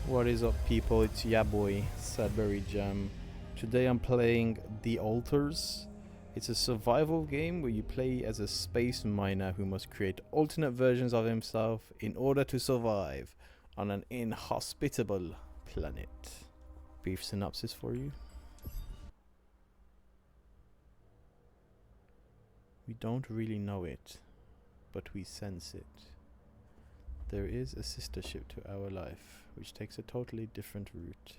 What is up, people? It's Yaboy, Sadbury Jam. Today I'm playing The Altars. It's a survival game where you play as a space miner who must create alternate versions of himself in order to survive on an inhospitable planet. Brief synopsis for you. We don't really know it, but we sense it. There is a sister ship to our life, which takes a totally different route.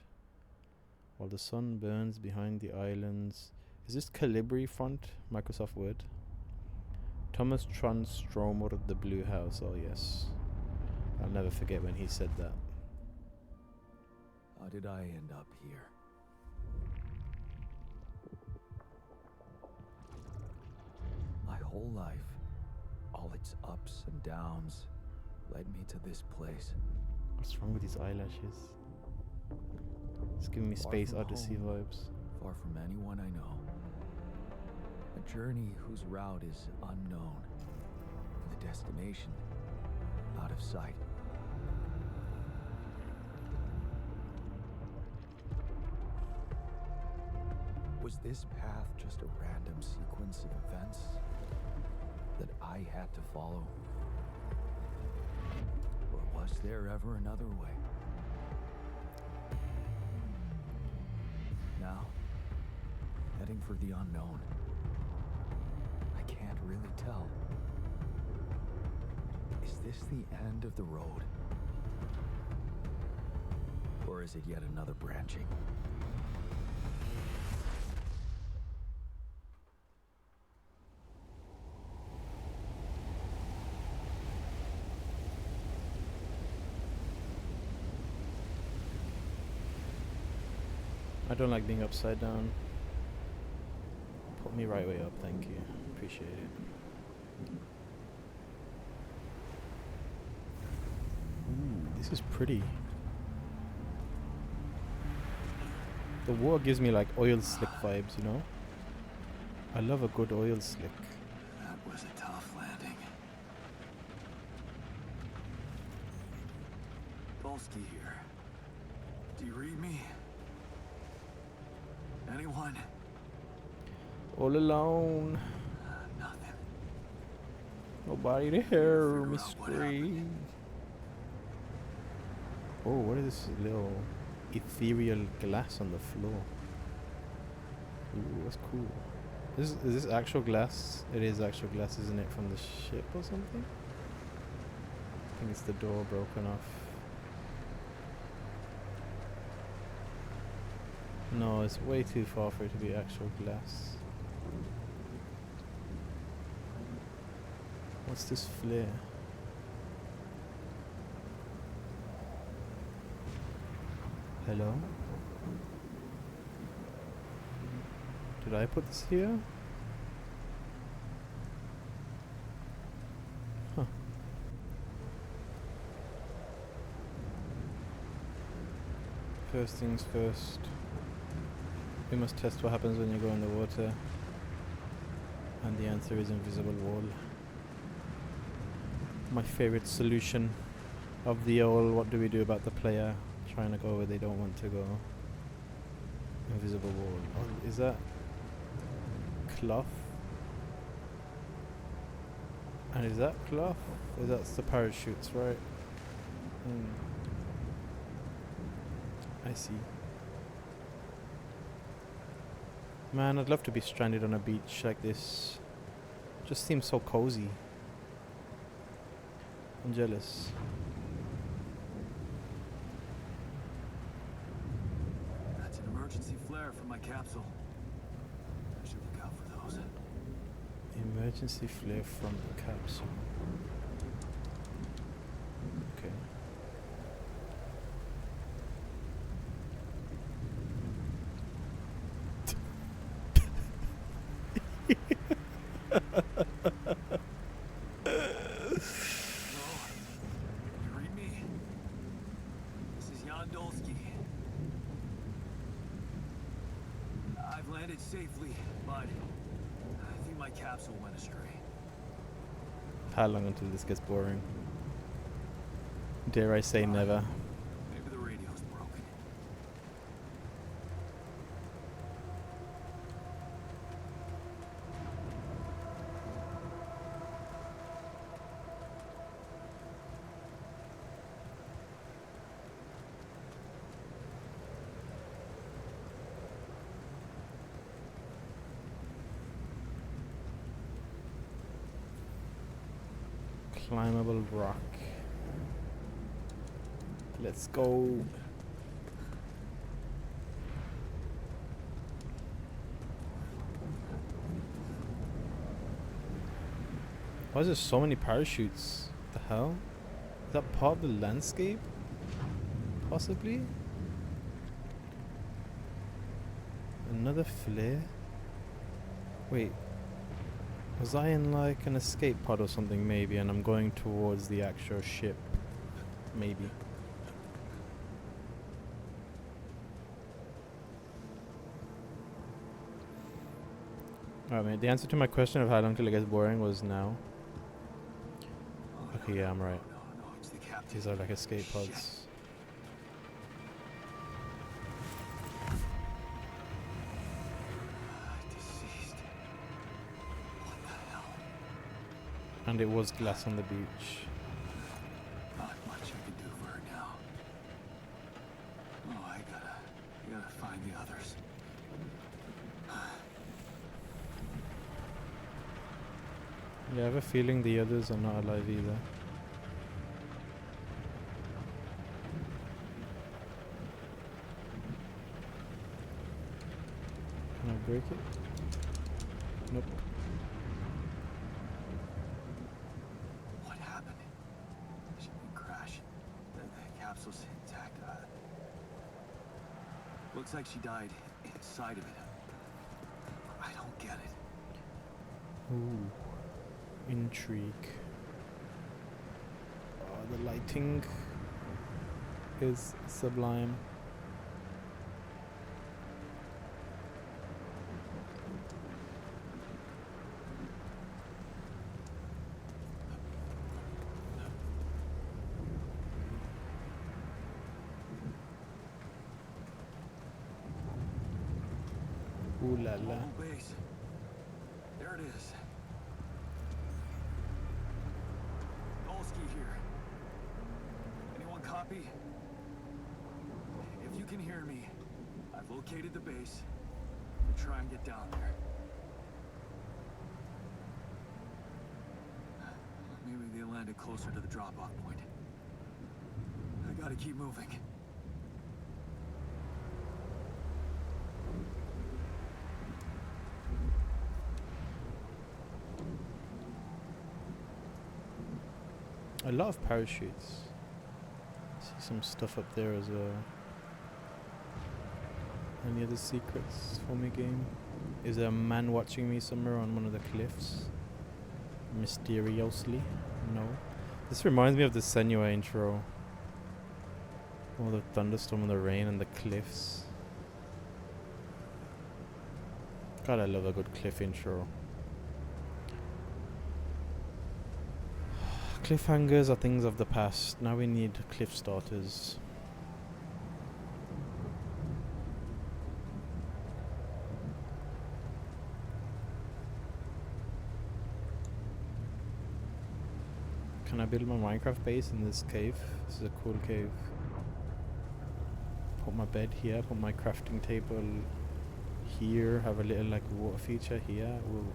While the sun burns behind the islands... Is this Calibri font? Microsoft Word? Thomas Tron Stromer of the Blue House. Oh yes. I'll never forget when he said that. How did I end up here? My whole life, all its ups and downs, led me to this place. What's wrong with these eyelashes? It's giving me Space Odyssey vibes. Far from anyone I know. A journey whose route is unknown. And the destination out of sight. Was this path just a random sequence of events that I had to follow? Or was there ever another way? Now, heading for the unknown. I can't really tell. Is this the end of the road? Or is it yet another branching? I don't like being upside down. Put me right way up, thank you. Appreciate it. Ooh, this is pretty. The water gives me like oil slick vibes, you know? I love a good oil slick. That was a tough landing. Dolsky here. Do you read me? Anyone? All alone. Nothing. Nobody to hear Figure me out what scream. Oh, what is this little ethereal glass on the floor? Ooh, that's cool. Is this actual glass? It is actual glass, isn't it? From the ship or something? I think it's the door broken off. No, it's way too far for it to be actual glass. What's this flare? Hello? Did I put this here? Huh. First things first. We must test what happens when you go in the water. And the answer is invisible wall. My favorite solution of the old what do we do about the player trying to go where they don't want to go. Invisible wall. Oh, is that cloth? And is that cloth? Or that's the parachutes, right? I see. Man, I'd love to be stranded on a beach like this. Just seems so cozy. I'm jealous. That's an emergency flare from my capsule. I should look out for those. Emergency flare from the capsule. Okay. Safely, but I think my capsule went astray. How long until this gets boring? Dare I say never? Maybe the radio's climbable rock. Let's go. Why is there so many parachutes? What the hell? Is that part of the landscape? Possibly? Another flare? Wait. Was I in like an escape pod or something maybe, and I'm going towards the actual ship? Maybe. Alright, mate. The answer to my question of how long till it gets boring was now. Okay, yeah, I'm right. These are like escape pods. And it was glass on the beach. Not much I can do for her now. Oh, I gotta find the others. Yeah, I have a feeling the others are not alive either. Can I break it? Nope. What happened? She didn't crash. The capsule's intact. Looks like she died inside of it. I don't get it. Ooh. Intrigue. Oh, the lighting is sublime. Ooh la la. Home base. There it is. Here. Anyone copy? If you can hear me, I've located the base. We'll try and get down there. Maybe they landed closer to the drop-off point. I gotta keep moving. A lot of parachutes. See some stuff up there as well. Any other secrets for me, game? Is there a man watching me somewhere on one of the cliffs? Mysteriously? No. This reminds me of the Senua intro. All the thunderstorm and the rain and the cliffs. God, I love a good cliff intro. Cliffhangers are things of the past. Now we need cliff starters. Can I build my Minecraft base in this cave? This is a cool cave. Put my bed here, put my crafting table here, have a little like water feature here. We'll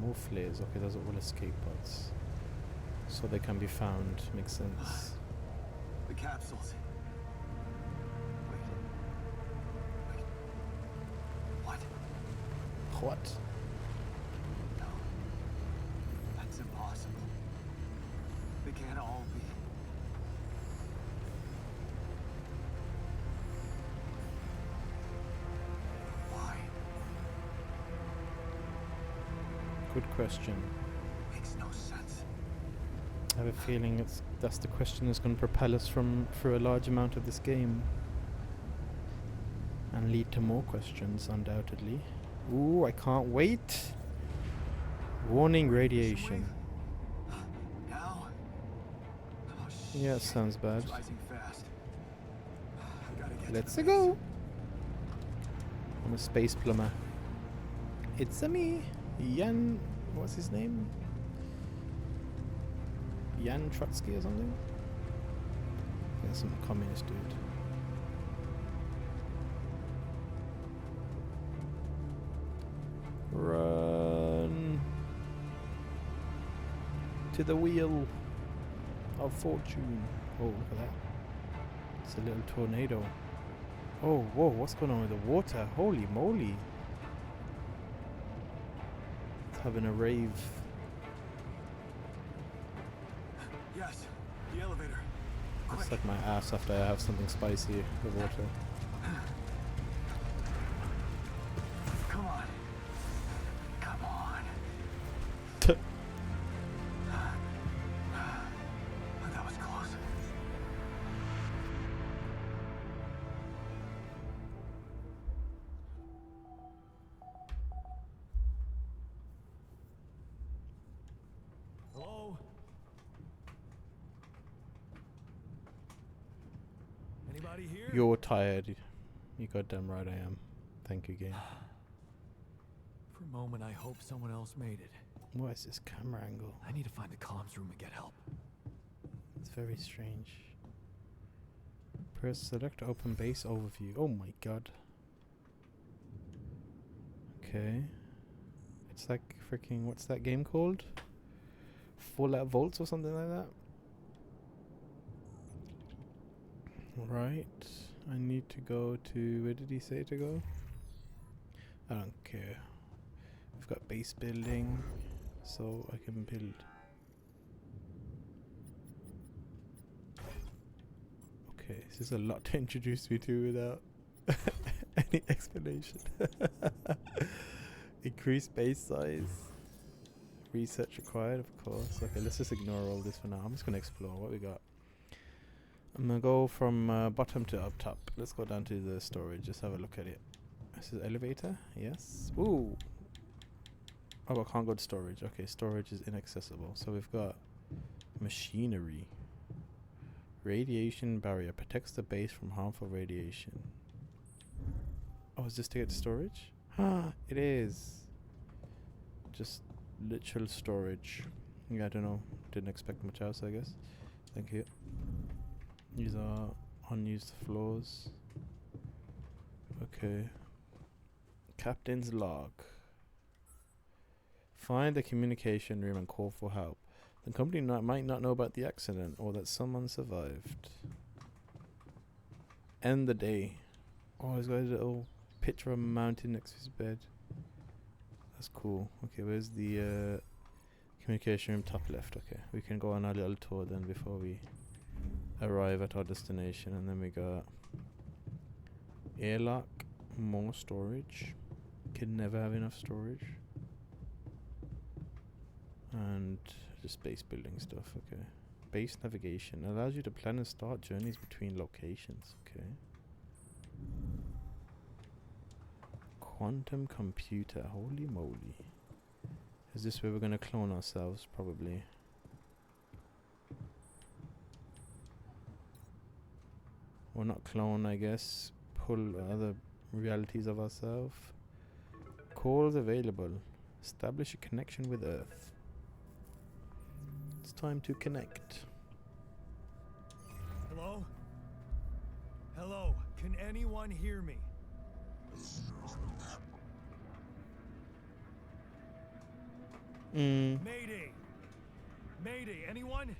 more flares. Okay, those are all escape pods. So they can be found. Makes sense. The capsules. Wait. What? What? No. That's impossible. They can't all be. Why? Good question. Makes no sense. I have a feeling that's the question that's going to propel us through a large amount of this game. And lead to more questions, undoubtedly. Ooh, I can't wait! Warning radiation. Now? Oh, Yeah, it sounds bad. It's rising fast. I gotta get Let's to the go! I'm a space plumber. It's a me, Jan. What's his name? Jan Trotsky or something? Yeah, some communist dude. Run to the wheel of fortune. Oh, look at that. It's a little tornado. Oh, whoa, what's going on with the water? Holy moly. It's having a rave. Yes, the elevator. It's like my ass after I have something spicy with water. Come on. Come on. That was close. Hello? Anybody here? You're tired. You goddamn right I am. Thank you, game. For a moment, I hope someone else made it. What is this camera angle? I need to find the comms room and get help. It's very strange. Press select to open base overview. Oh my god. Okay. It's like freaking, what's that game called? Fallout Volts or something like that? Right. I need to go to, where did he say to go? I don't care. We've got base building, so I can build. Okay, this is a lot to introduce me to without any explanation. Increase base size. Research required, of course. Okay, let's just ignore all this for now. I'm just going to explore what we got. I'm going to go from bottom to up top. Let's go down to the storage. Just have a look at it. This is elevator. Yes. Ooh. Oh, I can't go to storage. Okay, storage is inaccessible. So we've got machinery. Radiation barrier protects the base from harmful radiation. Oh, is this to get to storage? It is. Just literal storage. Yeah, I don't know. Didn't expect much else, I guess. Thank you. These are unused floors. Okay. Captain's log. Find the communication room and call for help. The company might not know about the accident or that someone survived. End the day. Oh, he's got a little picture of a mountain next to his bed. That's cool. Okay, where's the communication room? Top left. Okay, we can go on our little tour then before we arrive at our destination. And then we got airlock, more storage. Can never have enough storage. And just base building stuff. Okay, base navigation allows you to plan and start journeys between locations. Okay. Quantum computer. Holy moly. Is this where we're gonna clone ourselves? Probably. Or not clone, I guess. Pull other realities of ourselves. Calls available. Establish a connection with Earth. It's time to connect. Hello? Hello? Can anyone hear me? Mayday! Mayday, anyone?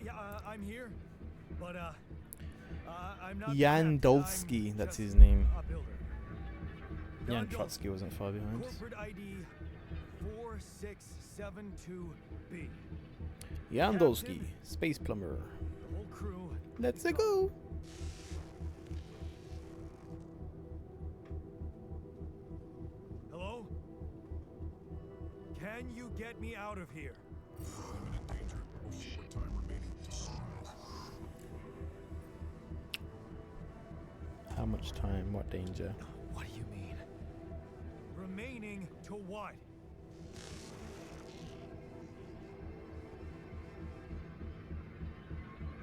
Yeah, I'm here, but I'm not. Jan the captain, Dolsky, I'm that's just his name. a builder. Jan Trotsky wasn't far behind. Corporate ID 4672B. Jan Dolsky, space plumber. The whole crew. Let's go. Hello? Can you get me out of here? How much time? What danger? What do you mean? Remaining to what?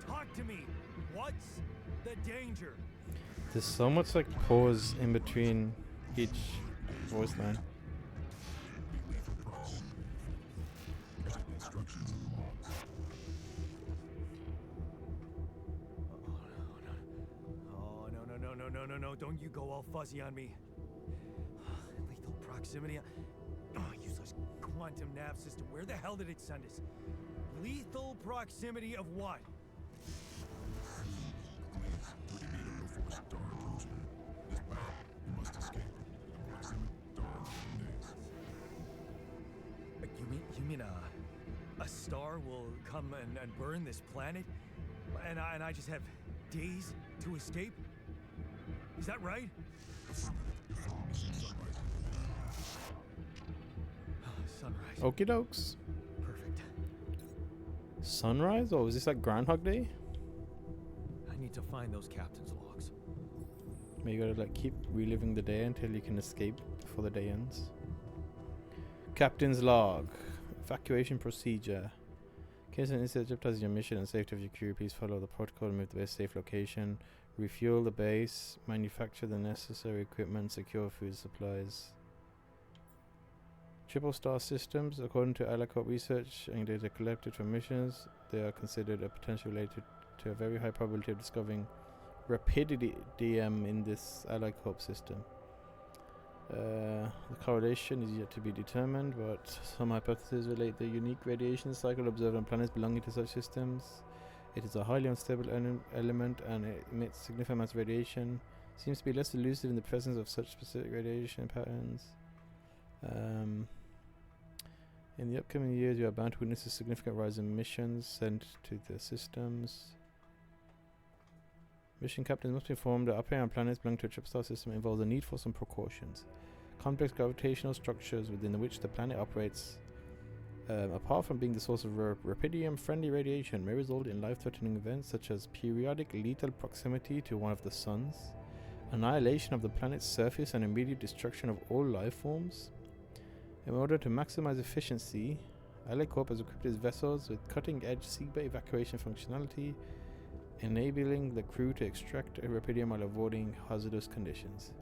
Talk to me. What's the danger? There's so much like pause in between each voice line. no, don't you go all fuzzy on me. Lethal proximity. Oh, useless quantum nav system. Where the hell did it send us? Lethal proximity of what? Please, we need it before star implosion. This battle, you must escape. Proximity stars days. You mean a star will come and burn this planet? And I just have days to escape? Is that right? Sunrise. Okie dokes. Perfect. Sunrise? Oh, is this like Groundhog Day? I need to find those captain's logs. Maybe you gotta like keep reliving the day until you can escape before the day ends. Captain's log. Evacuation procedure. In case an incident jeopardizes your mission and safety of your crew, please follow the protocol and move to the base safe location. Refuel the base. Manufacture the necessary equipment. Secure food supplies. Triple star systems, according to Alacop research and data collected from missions, they are considered a potential related to a very high probability of discovering rapidity DM in this Alacop system. The correlation is yet to be determined, but some hypotheses relate the unique radiation cycle observed on planets belonging to such systems. It is a highly unstable element and it emits significant amounts of radiation. Seems to be less elusive in the presence of such specific radiation patterns. In the upcoming years, you are bound to witness a significant rise in missions sent to the systems. Mission captains must be informed that operating on planets belonging to a triple star system involves a need for some precautions. Complex gravitational structures within which the planet operates, apart from being the source of rubidium-friendly radiation, may result in life-threatening events such as periodic lethal proximity to one of the suns, annihilation of the planet's surface, and immediate destruction of all life forms. In order to maximize efficiency, Corp has equipped its vessels with cutting-edge seabed evacuation functionality, enabling the crew to extract rubidium while avoiding hazardous conditions.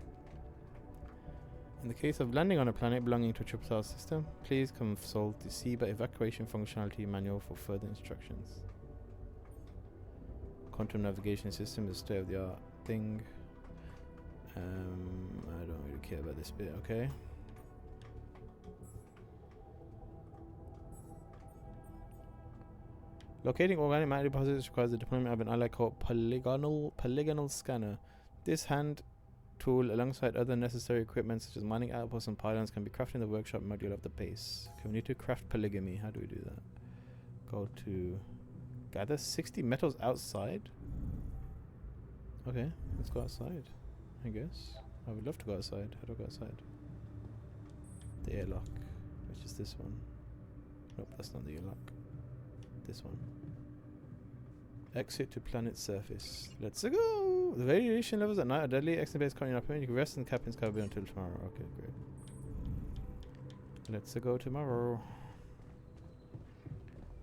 In the case of landing on a planet belonging to a triple star system, please consult the seabed evacuation functionality manual for further instructions. Quantum navigation system is state-of-the-art thing. I don't really care about this bit, okay? Locating organic matter deposits requires the deployment of an Alacop polygonal scanner. This hand tool, alongside other necessary equipment such as mining outposts and pylons, can be crafted in the workshop module of the base. Okay, we need to craft polygamy. How do we do that? Go to gather 60 metals outside. Okay, let's go outside, I guess. I would love to go outside. How do I go outside? The airlock, which is this one. Nope, that's not the airlock. This one. Exit to planet surface. Let's go! The radiation levels at night are deadly. Exit base currently not permitted. You can rest in the captain's cabin until tomorrow. Okay, great. Let's go tomorrow.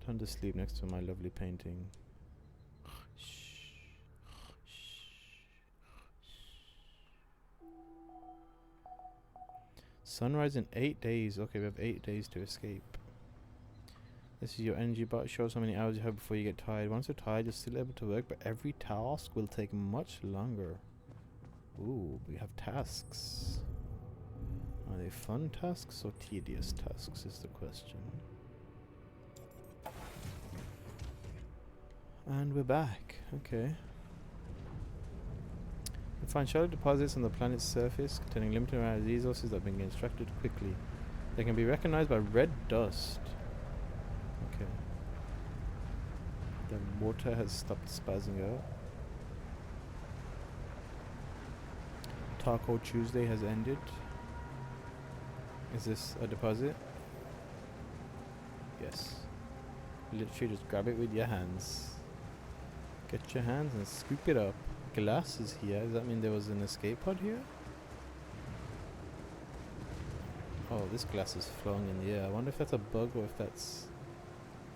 Time to sleep next to my lovely painting. Sunrise in 8 days. Okay, we have 8 days to escape. This is your energy bar. It shows how many hours you have before you get tired. Once you're tired, you're still able to work, but every task will take much longer. Ooh, we have tasks. Are they fun tasks or tedious tasks is the question. And we're back. Okay. You find shallow deposits on the planet's surface containing limited amount of resources that have been extracted quickly. They can be recognized by red dust. Okay. The water has stopped spazzing out. Taco Tuesday has ended. Is this a deposit? Yes. Literally just grab it with your hands. Get your hands and scoop it up. Glass is here. Does that mean there was an escape pod here? Oh, this glass is flowing in the air. I wonder if that's a bug or if that's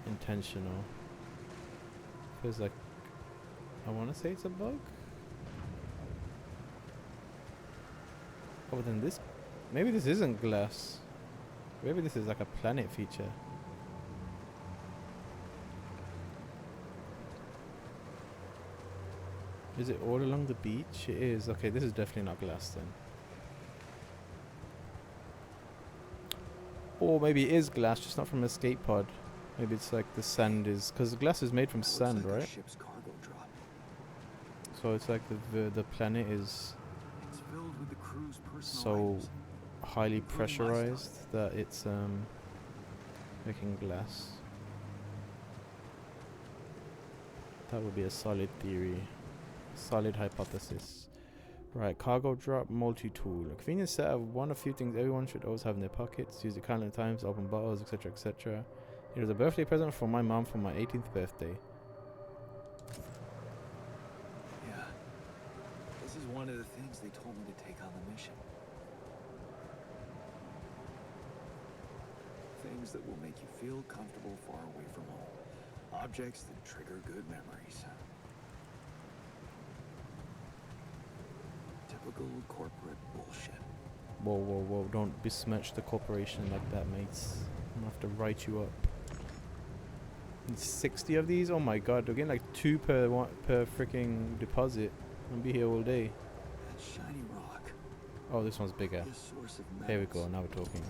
intentional. Feels like I want to say it's a bug. Oh, but then this, maybe this isn't glass. Maybe this is like a planet feature. Is it all along the beach? It is. Okay, this is definitely not glass then. Or maybe it is glass, just not from a skate pod. Maybe it's like the sand is, because the glass is made from sand, like right? Ship's cargo drop. So it's like the planet is It's filled with the crew's personal so items. highly including pressurized that it's making glass. That would be a solid theory, solid hypothesis. Right, cargo drop, multi-tool. A convenient set of one of few things everyone should always have in their pockets. Use it countless times, open bottles, etc., etc. It was a birthday present from my mom for my 18th birthday. Yeah. This is one of the things they told me to take on the mission. Things that will make you feel comfortable far away from home. Objects that trigger good memories. Typical corporate bullshit. Whoa, whoa, whoa. Don't besmirch the corporation like that, mates. I'm gonna have to write you up. And 60 of these? Oh my god, we're getting like 2 per freaking deposit. I'll be here all day. That shiny rock. Oh, this one's bigger. This source of Here we metals. go, now we're talking.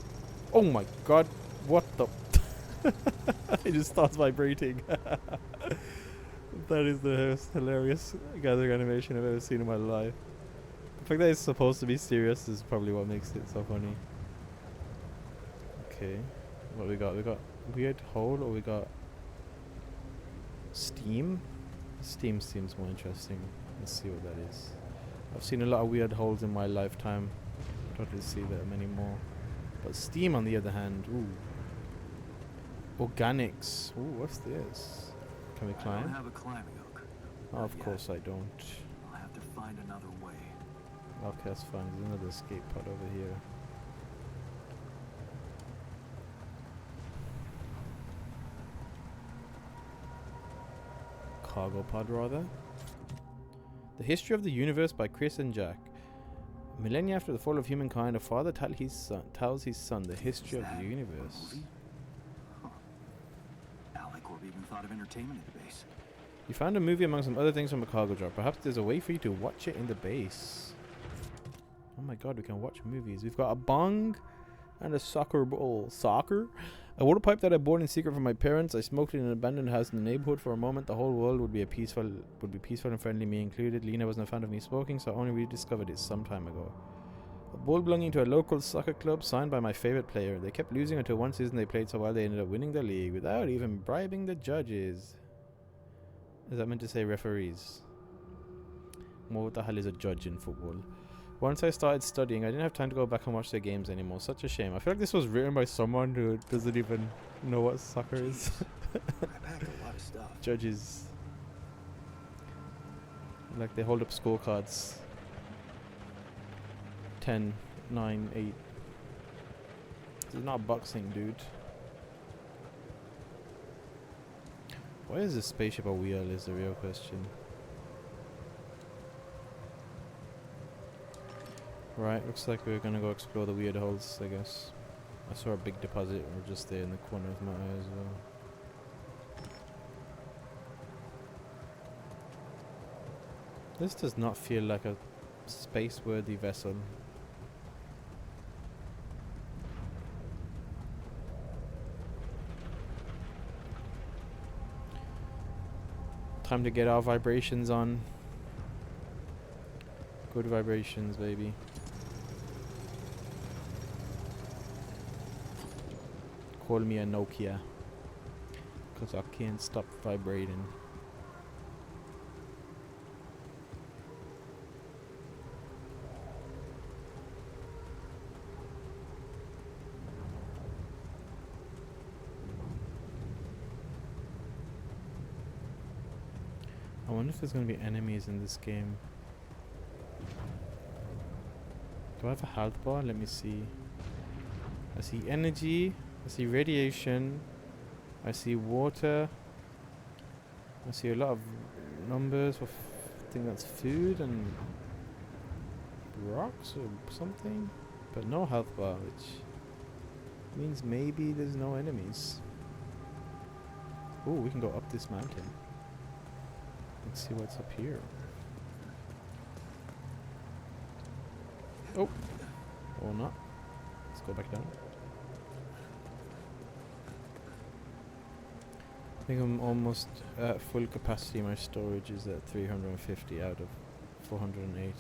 Oh my god, what the... It just starts vibrating. That is the most hilarious gathering animation I've ever seen in my life. The fact that it's supposed to be serious is probably what makes it so funny. Okay, what we got? We got weird hole, or we got steam? Steam seems more interesting. Let's see what that is. I've seen a lot of weird holes in my lifetime. Don't really see that many more. But steam, on the other hand, ooh. Organics. Ooh, what's this? Can we I don't climb? have a climbing hook. Oh, Not of yet. course I don't. I'll have to find another way. Okay, that's fine. There's another escape pod over here. Cargo pod, rather. The History of the Universe by Chris and Jack. Millennia after the fall of humankind, a father tells his son the history of the universe. Huh. Alec even thought of entertainment at the base. You found a movie among some other things from a cargo drop. Perhaps there's a way for you to watch it in the base. Oh my god, we can watch movies. We've got a bong and a soccer ball. Soccer? A water pipe that I bought in secret from my parents. I smoked it in an abandoned house in the neighborhood for a moment. The whole world would be peaceful and friendly, me included. Lena wasn't a fan of me smoking, so I only rediscovered it some time ago. A ball belonging to a local soccer club signed by my favorite player. They kept losing until one season they played so well they ended up winning the league without even bribing the judges. Is that meant to say referees? What the hell is a judge in football? Once I started studying, I didn't have time to go back and watch their games anymore. Such a shame. I feel like this was written by someone who doesn't even know what soccer is. I packed a lot of stuff. Judges. Like they hold up scorecards. 10, 9, 8. This is not boxing, dude. Why is this spaceship a wheel is the real question. Right, looks like we're gonna go explore the weird holes, I guess. I saw a big deposit or just there in the corner of my eye as well. This does not feel like a space-worthy vessel. Time to get our vibrations on. Good vibrations, baby. Call me a Nokia, 'cause I can't stop vibrating. I wonder if there's gonna be enemies in this game. Do I have a health bar? Let me see. I see energy. I see radiation. I see water. I see a lot of numbers of, I think that's food and rocks or something. But no health bar, which means maybe there's no enemies. Oh, we can go up this mountain. Let's see what's up here. Oh, or not. Let's go back down. I think I'm almost at full capacity. My storage is at 350 out of 480.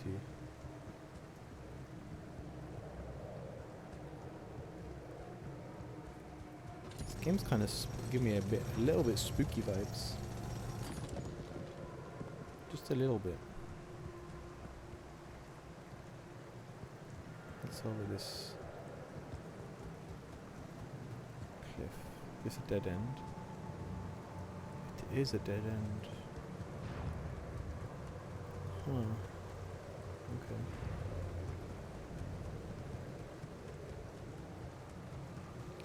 This game's kind of give me a little bit spooky vibes. Just a little bit. Let's over this cliff. Is this a dead end? It is a dead end. Huh. Okay.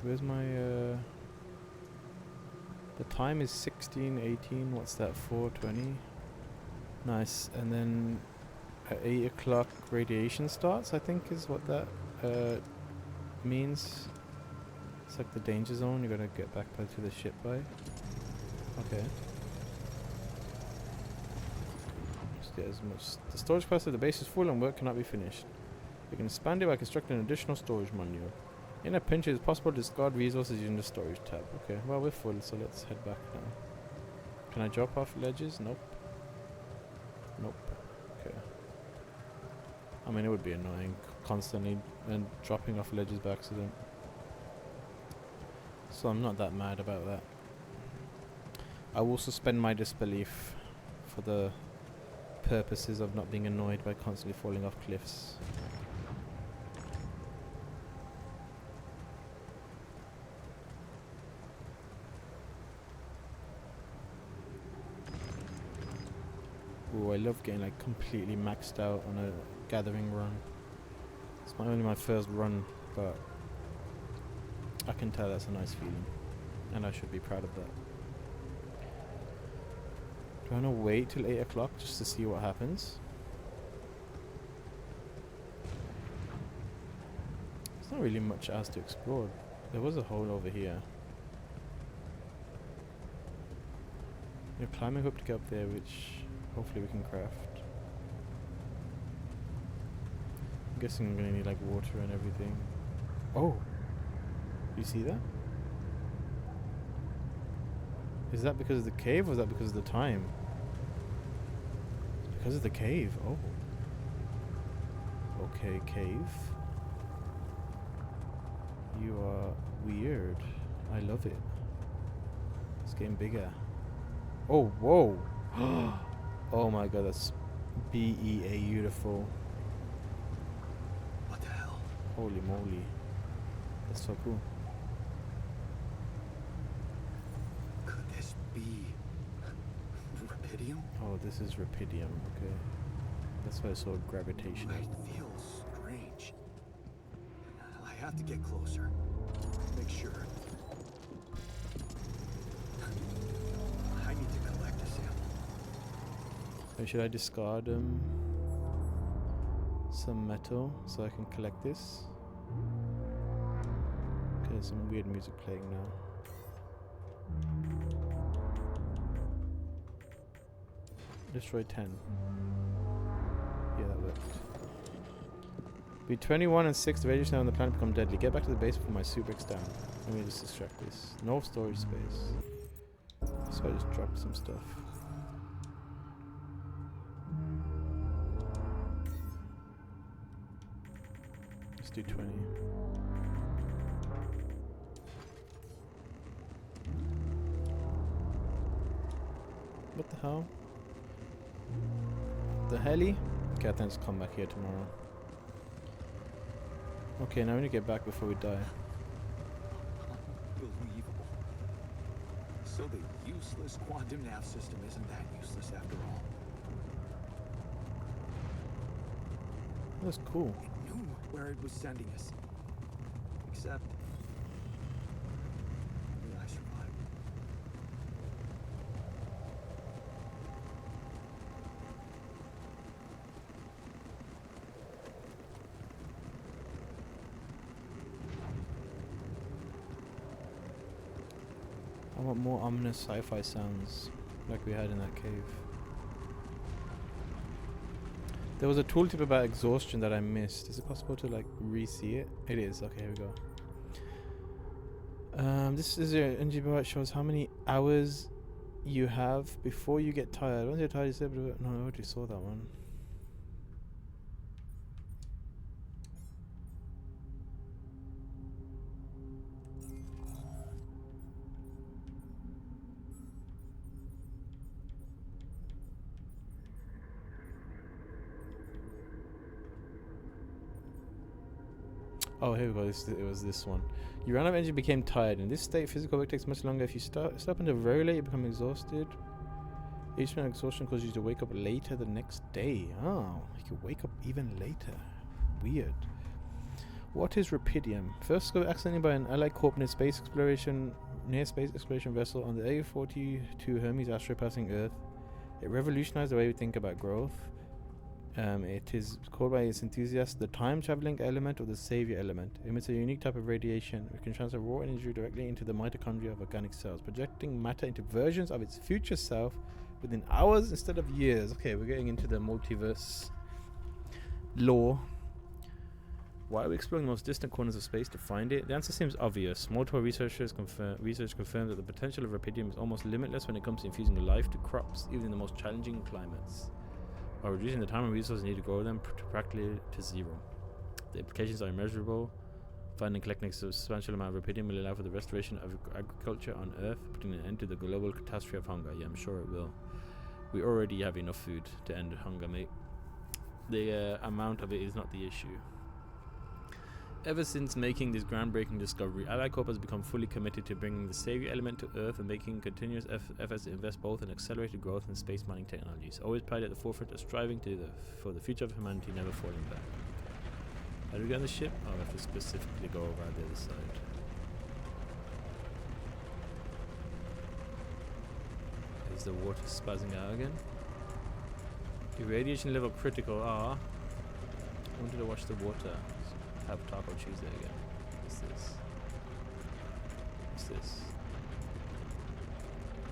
Where's my the time is 16:18. What's that? 4:20. Nice. And then at 8 o'clock radiation starts, I think is what that means. It's like the danger zone. You gotta get back to the ship by. Okay. Just get as much. The storage capacity of the base is full and work cannot be finished. You can expand it by constructing an additional storage module. In a pinch, it is possible to discard resources using the storage tab. Okay, well we're full, so let's head back now. Can I drop off ledges? Nope. Nope. Okay. I mean, it would be annoying constantly and dropping off ledges by accident. So I'm not that mad about that. I will suspend my disbelief for the purposes of not being annoyed by constantly falling off cliffs. Ooh, I love getting like completely maxed out on a gathering run. It's only my first run, but I can tell that's a nice feeling, and I should be proud of that. Do I want to wait till 8 o'clock just to see what happens? There's not really much else to explore. There was a hole over here. You're climbing up to get up there, which hopefully we can craft. I'm guessing I'm gonna need like water and everything. Oh! You see that? Is that because of the cave or is that because of the time? It's because of the cave. Oh. Okay, cave. You are weird. I love it. It's getting bigger. Oh, whoa. Oh my god, that's beautiful. What the hell? Holy moly. That's so cool. Could this be Rapidium? Oh, this is Rapidium, okay. That's why it's so gravitational. It feels strange. I have to get closer. Make sure. I need to collect a sample. Or should I discard some metal so I can collect this? Okay, there's some weird music playing now. Destroy 10. Yeah, that worked. Be 21 and 6, the radiation on the planet become deadly. Get back to the base before my suit breaks down. Let me just distract this. No storage space. So I just dropped some stuff. Let's do 20. What the hell? The heli? Okay, I think I'll come back here tomorrow. Okay, now we need to get back before we die. Unbelievable. So the useless quantum nav system isn't that useless after all. That's cool. It knew where it was sending us. Except... only I survived. I want more ominous sci-fi sounds like we had in that cave. There was a tooltip about exhaustion that I missed. Is it possible to like re-see it? It is. Okay, here we go. This is your energy bar. It shows how many hours you have before you get tired. Once you're tired, you say, no, I already saw that one. Oh, here we go. It was this one. You ran out of energy, became tired. In this state, physical work takes much longer. If you stop until very late, you become exhausted. Each minute exhaustion causes you to wake up later the next day. Oh, you can wake up even later. Weird. What is Rapidium? First discovered accidentally by an Allied Corp near space exploration vessel on the A-42 Hermes asteroid passing Earth. It revolutionized the way we think about growth. It is called by its enthusiasts the time-traveling element or the savior element. It emits a unique type of radiation which can transfer raw energy directly into the mitochondria of organic cells, projecting matter into versions of its future self within hours instead of years. Okay, we're getting into the multiverse lore. Why are we exploring the most distant corners of space to find it? The answer seems obvious. Multiple research confirm that the potential of Rapidium is almost limitless when it comes to infusing life to crops, even in the most challenging climates, while reducing the time and resources needed to grow them practically to zero. The implications are immeasurable. Finding and collecting a substantial amount of Rapidium will allow for the restoration of agriculture on Earth, putting an end to the global catastrophe of hunger. Yeah, I'm sure it will. We already have enough food to end hunger, mate. The amount of it is not the issue. Ever since making this groundbreaking discovery, Allied Corp has become fully committed to bringing the savior element to Earth and making continuous efforts to invest both in accelerated growth and space mining technologies, always pride at the forefront of striving for the future of humanity, never falling back. How do we get on the ship? Oh, we have to specifically go over the other side. Is the water spazzing out again? Irradiation level critical. I wanted to watch the water. Have Taco Tuesday again. What's this? What's this?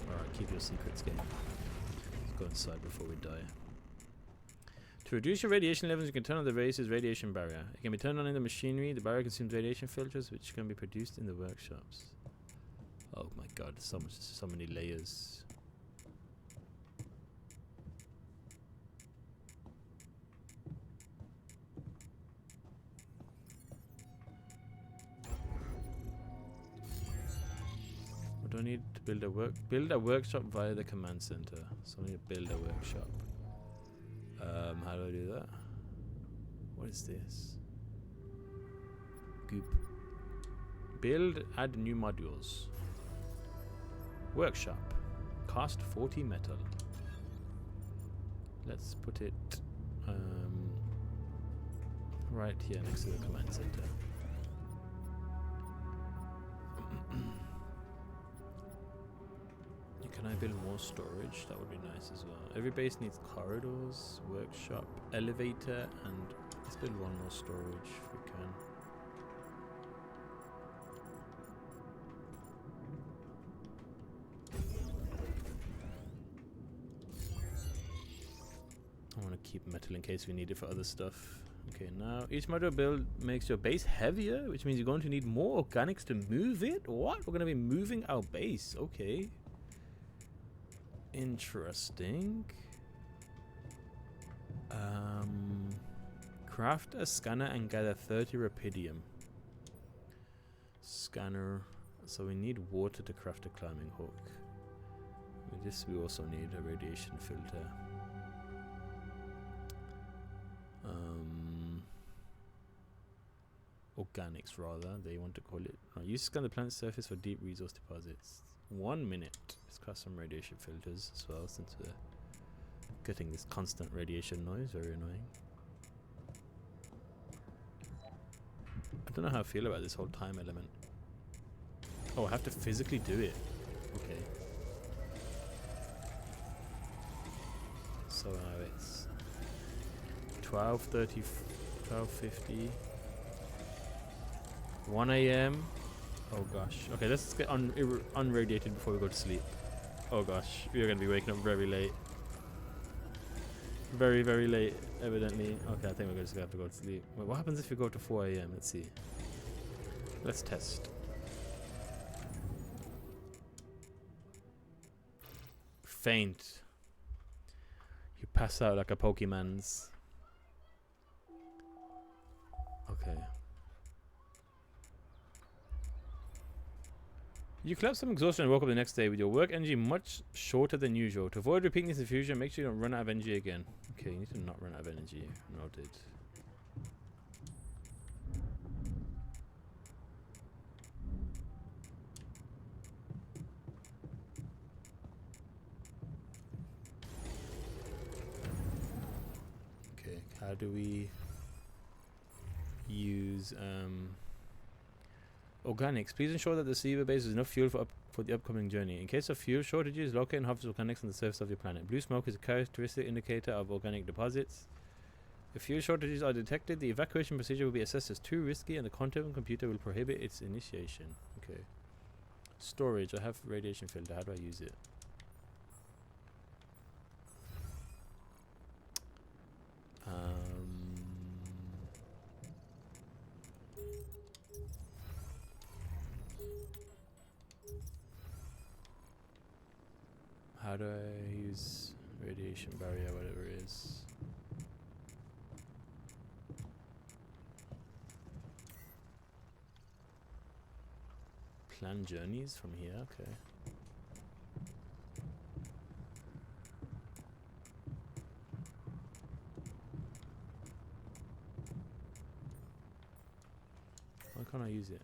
Alright, keep your secrets, game. Let's go inside before we die. To reduce your radiation levels, you can turn on the race's radiation barrier. It can be turned on in the machinery. The barrier consumes radiation filters, which can be produced in the workshops. Oh my god, so many layers. Do I need to build a workshop via the command center? So I need to build a workshop. How do I do that? What is this? Goop. Build, add new modules. Workshop. Cost 40 metal. Let's put it right here next to the command center. Can I build more storage? That would be nice as well. Every base needs corridors, workshop, elevator, and let's build one more storage if we can. I want to keep metal in case we need it for other stuff. Okay, now each module build makes your base heavier, which means you're going to need more organics to move it. What? We're going to be moving our base. Okay. Interesting. Craft a scanner and gather 30 Rapidium. Scanner. So we need water to craft a climbing hook. With this we also need a radiation filter. Organics rather, they want to call it. Use to scan the planet's surface for deep resource deposits. 1 minute. Let's cast some radiation filters as well, since we're getting this constant radiation noise. Very annoying. I don't know how I feel about this whole time element. Oh, I have to physically do it. Okay. So now it's 12:30, 12:50, 1 a.m. Oh gosh. Okay, let's get unradiated before we go to sleep. Oh gosh, we are going to be waking up very late. Very, very late, evidently. Okay, I think we're just gonna have to go to sleep. Wait, what happens if we go to 4 a.m.? Let's see. Let's test. Faint. You pass out like a Pokemon's. Okay. You collapse from exhaustion and woke up the next day with your work energy much shorter than usual. To avoid repeating this in the future, make sure you don't run out of energy again. Okay, you need to not run out of energy. Noted. Okay, how do we use organics? Please ensure that the receiver base has enough fuel for the upcoming journey. In case of fuel shortages, locate and harvest organics on the surface of your planet. Blue smoke is a characteristic indicator of organic deposits. If fuel shortages are detected, the evacuation procedure will be assessed as too risky and the quantum computer will prohibit its initiation. Okay. Storage. I have radiation filter. How do I use it? How do I use radiation barrier, whatever it is? Plan journeys from here, okay. Why can't I use it?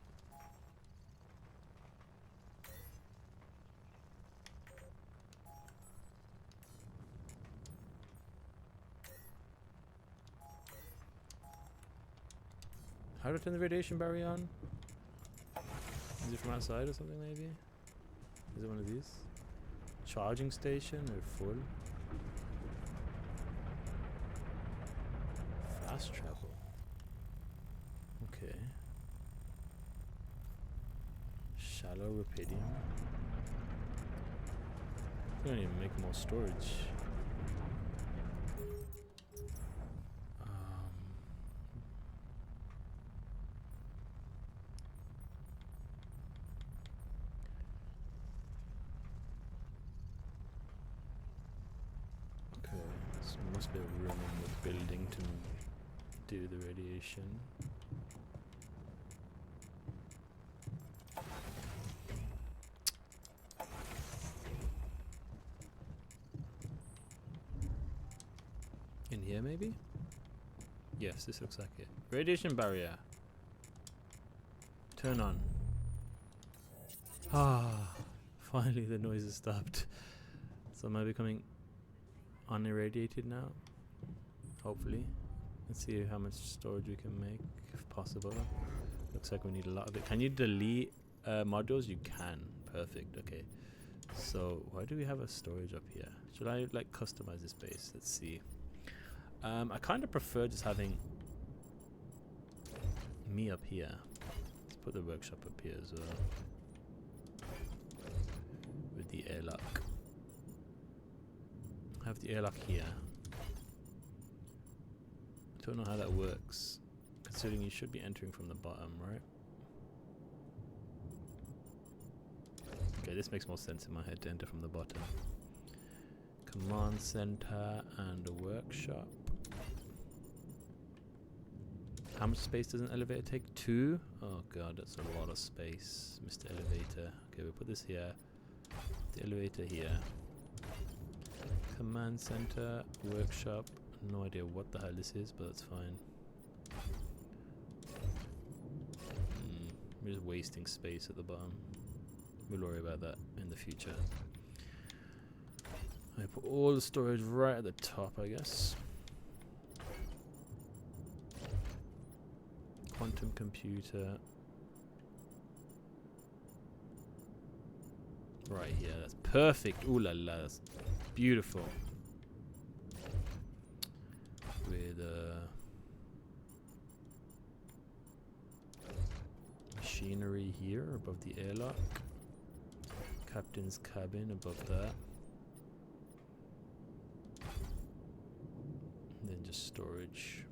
How do I turn the radiation barrier on? Is it from outside or something maybe? Is it one of these? Charging station or full? Fast travel. Okay. Shallow rupidium. We don't even make more storage. Must be a room in the building to do the radiation. In here maybe? Yes, this looks like it. Radiation barrier. Turn on. Ah, finally the noise has stopped. So am I becoming unirradiated now? Hopefully. Let's see how much storage we can make, if possible. Looks like we need a lot of it. Can you delete modules? You can. Perfect. Okay. So why do we have a storage up here? Should I like customize this base? Let's see. I kind of prefer just having me up here. Let's put the workshop up here as well. With the airlock. Have the airlock here. Don't know how that works, considering you should be entering from the bottom, right? Okay, this makes more sense in my head to enter from the bottom. Command center and a workshop. How much space does an elevator take? 2? Oh god, that's a lot of space, Mr. Elevator. Okay, we'll put this here. The elevator here. Command center, workshop. No idea what the hell this is, but that's fine. We're just wasting space at the bottom. We'll worry about that in the future. I put all the storage right at the top, I guess. Quantum computer. Right here, that's perfect. Ooh la la, that's beautiful. With machinery here above the airlock. Captain's cabin above that. just storage.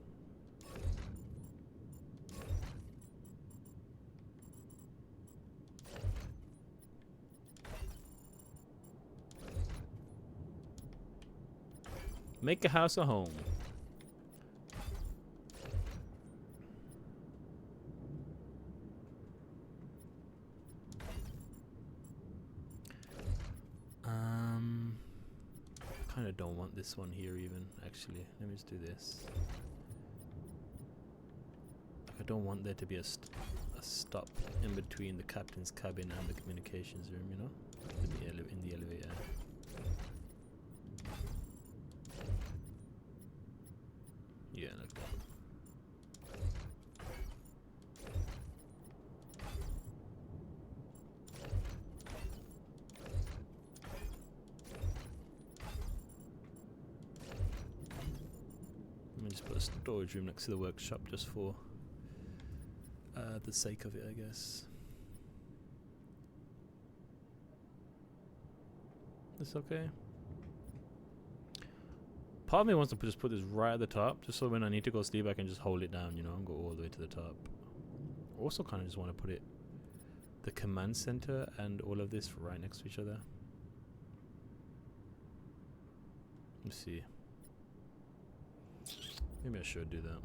Make a house a home. Kind of don't want this one here even, actually. Let me just do this. Like, I don't want there to be a stop in between the captain's cabin and the communications room, you know? In the elevator. Yeah, like that. Let me just put a storage room next to the workshop just for the sake of it, I guess. This okay? Part of me wants to just put this right at the top, just so when I need to go sleep I can just hold it down, you know, and go all the way to the top. Also kind of just want to put it, the command center and all of this right next to each other. Let's see. Maybe I should do that.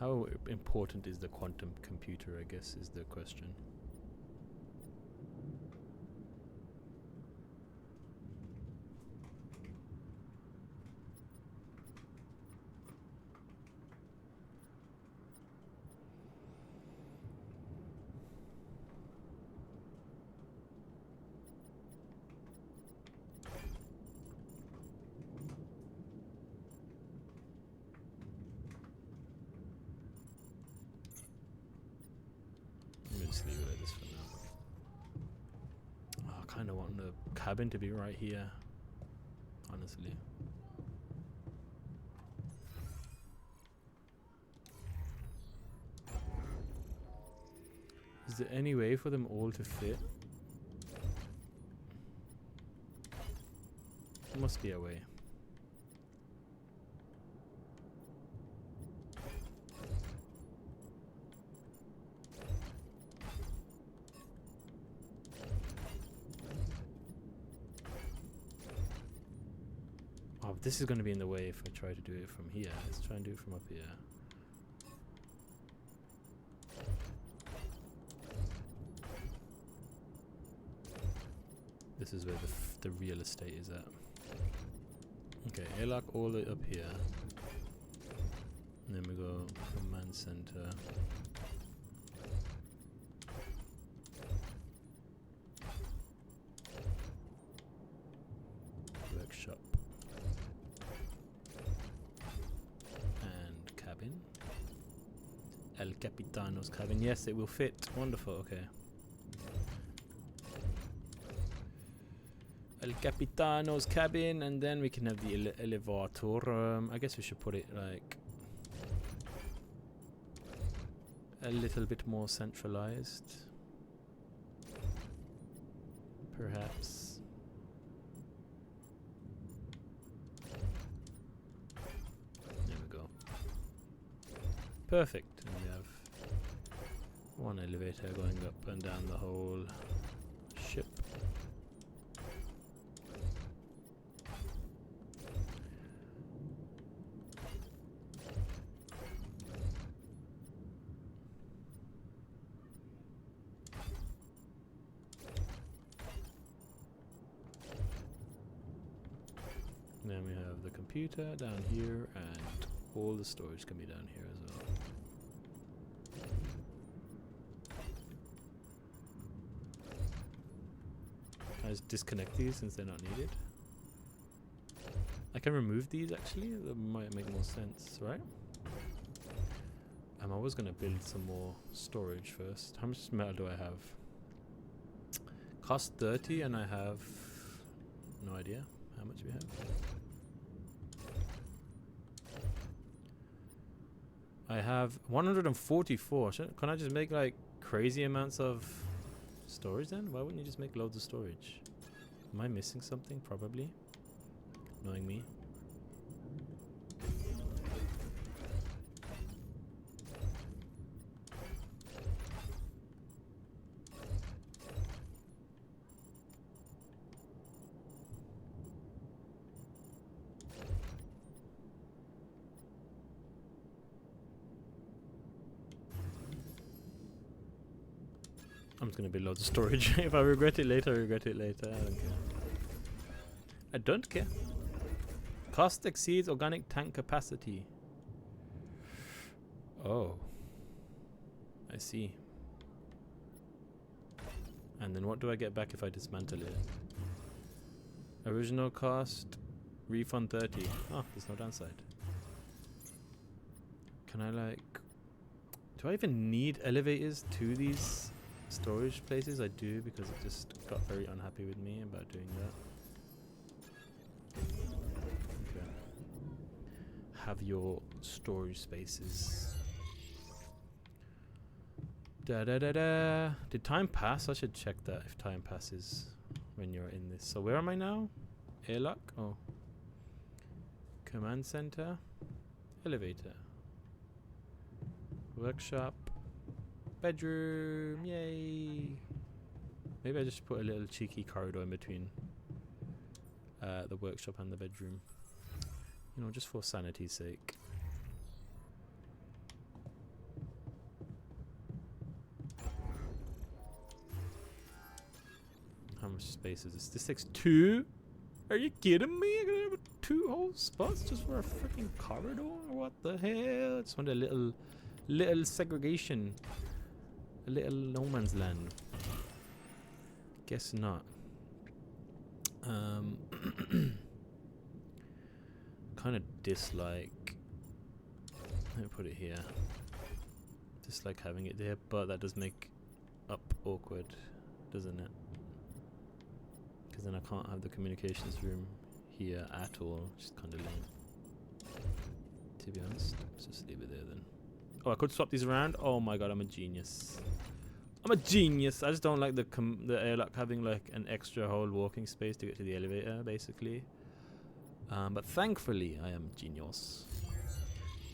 How important is the quantum computer, I guess, is the question. Leave it like this for now. Oh, I kind of want the cabin to be right here, honestly. Is there any way for them all to fit? There must be a way. Oh, this is going to be in the way if I try to do it from here. Let's try and do it from up here. This is where the real estate is at. Okay, airlock all the way up here. And then we go command center. Workshop. And cabin. El Capitano's cabin. Yes, it will fit. Wonderful, okay. El Capitano's cabin, and then we can have the elevator. I guess we should put it like a little bit more centralized, perhaps. There we go. Perfect. And we have one elevator going up and down the whole ship. Then we have the computer down here, and all the storage can be down here as well. Can I just disconnect these since they're not needed? I can remove these actually, that might make more sense, right? I'm always going to build some more storage first. How much metal do I have? Cost 30 and I have no idea how much we have. I have 144. Can I just make like crazy amounts of storage then? Why wouldn't you just make loads of storage? Am I missing something? Probably. Knowing me. I'm just gonna build loads of storage. If I regret it later, I regret it later. I don't care. I don't care. Cost exceeds organic tank capacity. Oh. I see. And then what do I get back if I dismantle it? Original cost, refund 30. Oh, there's no downside. Can I like... Do I even need elevators to these storage places? I do, because it just got very unhappy with me about doing that. Okay. Have your storage spaces. Da da da da. Did time pass? I should check that if time passes when you're in this. So where am I now? Airlock? Oh. Command center. Elevator. Workshop. Bedroom. Yay. Maybe I just put a little cheeky corridor in between the workshop and the bedroom. You know, just for sanity's sake. How much space is this? This takes 2? Are you kidding me? I'm gonna have 2 whole spots just for a freaking corridor? What the hell? I just want a little segregation. A little no man's land. Guess not. Kind of dislike. Let me put it here. Dislike having it there, but that does make up awkward, doesn't it? Because then I can't have the communications room here at all, which is kind of lame. To be honest, let's just leave it there then. Oh, I could swap these around. Oh my god, I'm a genius. I'm a genius. I just don't like the airlock having like an extra whole walking space to get to the elevator, basically. But thankfully, I am genius.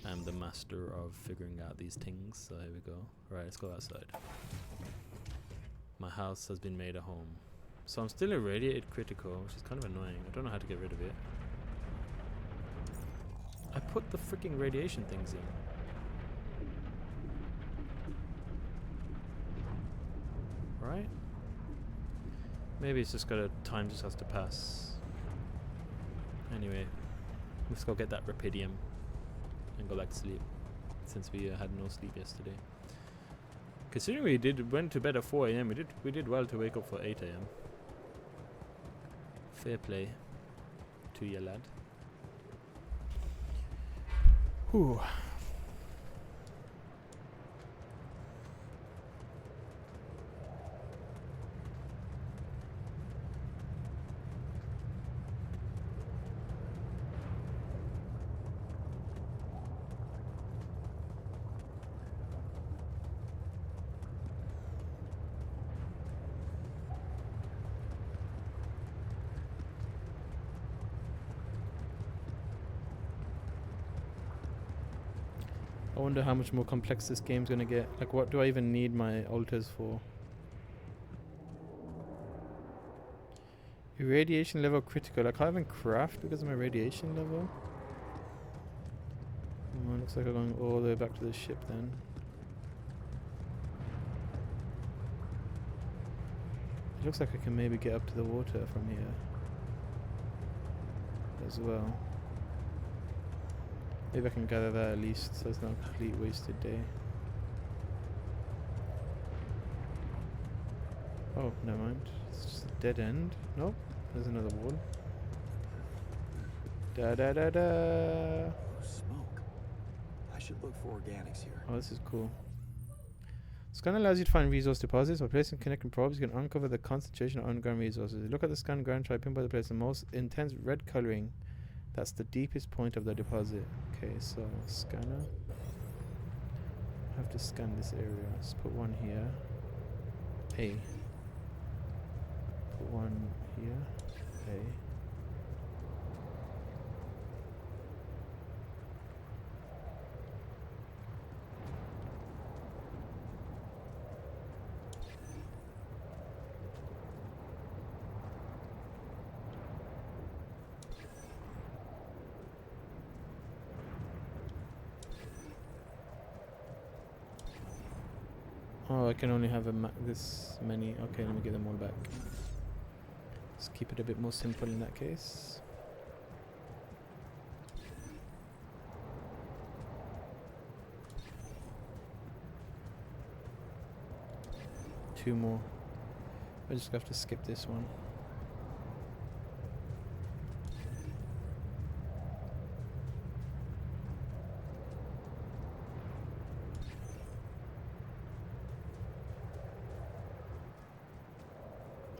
I'm the master of figuring out these things. So here we go. Right, let's go outside. My house has been made a home. So I'm still irradiated critical, which is kind of annoying. I don't know how to get rid of it. I put the freaking radiation things in. Right? Maybe it's just time just has to pass. Anyway, let's go get that rapidium and go back to sleep, since we had no sleep yesterday. Considering we went to bed at 4 AM, we did well to wake up for 8 AM. Fair play to you, lad. Whew. I wonder how much more complex this game's gonna get. Like, what do I even need my altars for? Irradiation level critical. I can't even craft because of my radiation level. Oh, looks like I'm going all the way back to the ship then. It looks like I can maybe get up to the water from here as well. Maybe I can gather that at least, so it's not a complete wasted day. Oh, never mind. It's just a dead end. Nope. There's another wall. Da da da da. Oh, smoke. I should look for organics here. Oh, this is cool. Scan allows you to find resource deposits. By placing connecting probes, you can uncover the concentration of underground resources. Look at the scan ground, try to pinpoint the place. The most intense red coloring. That's the deepest point of the deposit. Okay, so scanner. I have to scan this area. Let's put one here. A. Put one here. A. Oh, I can only have this many. Okay, let me get them all back. Let's keep it a bit more simple in that case. Two more. I just have to skip this one.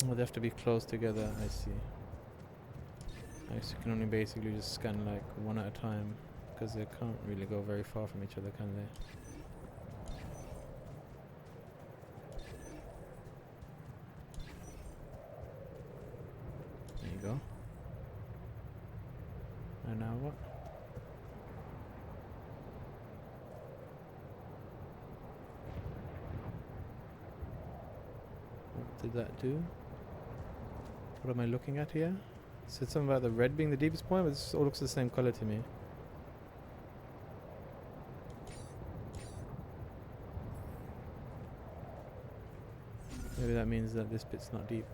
Oh, they have to be close together, I see. I guess you can only basically just scan like one at a time, because they can't really go very far from each other, can they? There you go. And now what? What did that do? What am I looking at here? It said something about the red being the deepest point, but it all looks the same color to me. Maybe that means that this bit's not deep.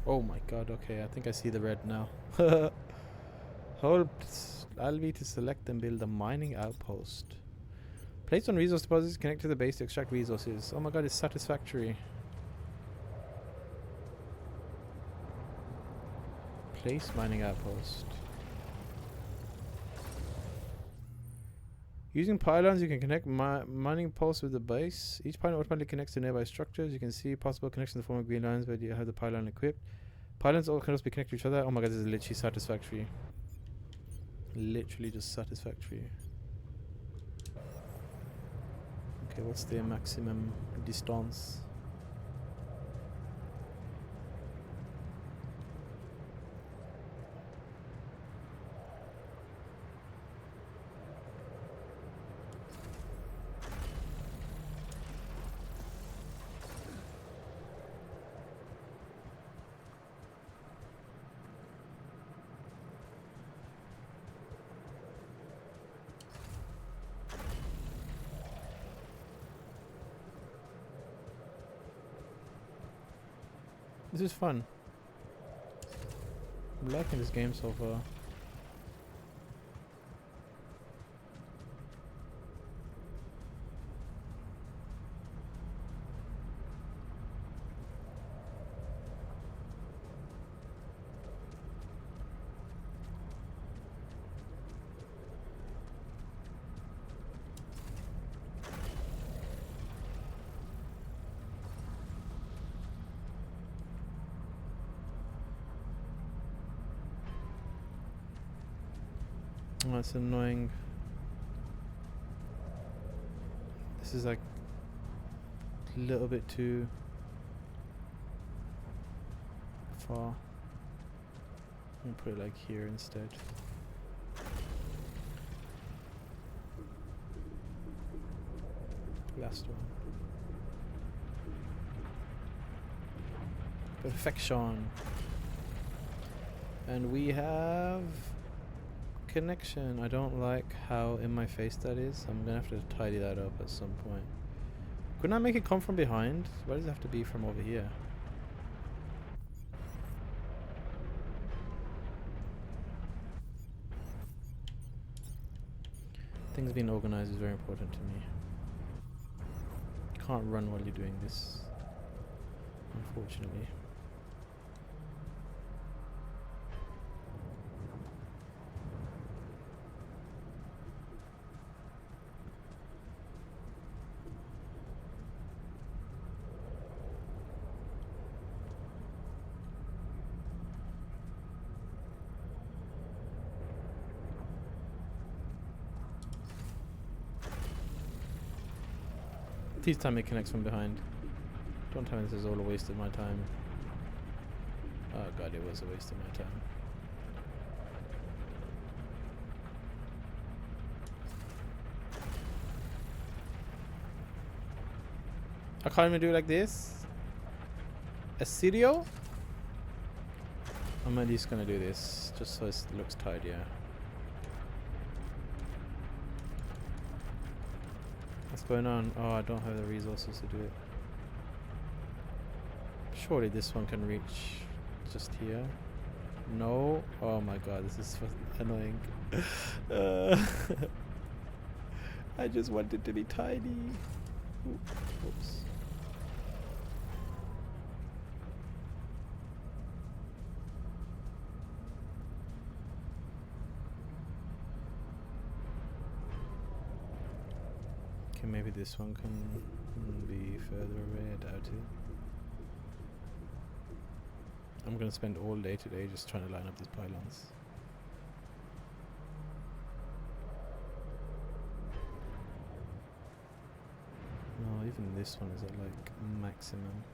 Oh my god, okay, I think I see the red now. Hold LV to select and build a mining outpost. Placed on resource deposits, connect to the base to extract resources. Oh my god, it's satisfactory. Place mining outpost. Using pylons, you can connect mining posts with the base. Each pylon automatically connects to nearby structures. You can see possible connections in the form of green lines, but you have the pylon equipped. Pylons all can also be connected to each other. Oh my god, this is literally satisfactory. Literally just satisfactory. Okay, what's the maximum distance? This is fun. I'm liking this game so far. Oh, that's annoying. This is like a little bit too far. I'm gonna put it like here instead. Last one. Perfection. And we have connection. I don't like how in my face that is. I'm gonna have to tidy that up at some point. Couldn't I make it come from behind? Why does it have to be from over here? Things being organized is very important to me. You can't run while you're doing this, unfortunately. Please tell me it connects from behind. Don't tell me this is all a waste of my time. Oh god, it was a waste of my time. I can't even do it like this. A Sirio? I'm at least gonna do this just so it looks tidier. What's going on? Oh, I don't have the resources to do it. Surely this one can reach just here. No. Oh my god, this is annoying. I just want it to be tiny. Oops. Okay, maybe this one can be further away. I doubt it. I'm gonna spend all day today just trying to line up these pylons. No, even this one is at like maximum.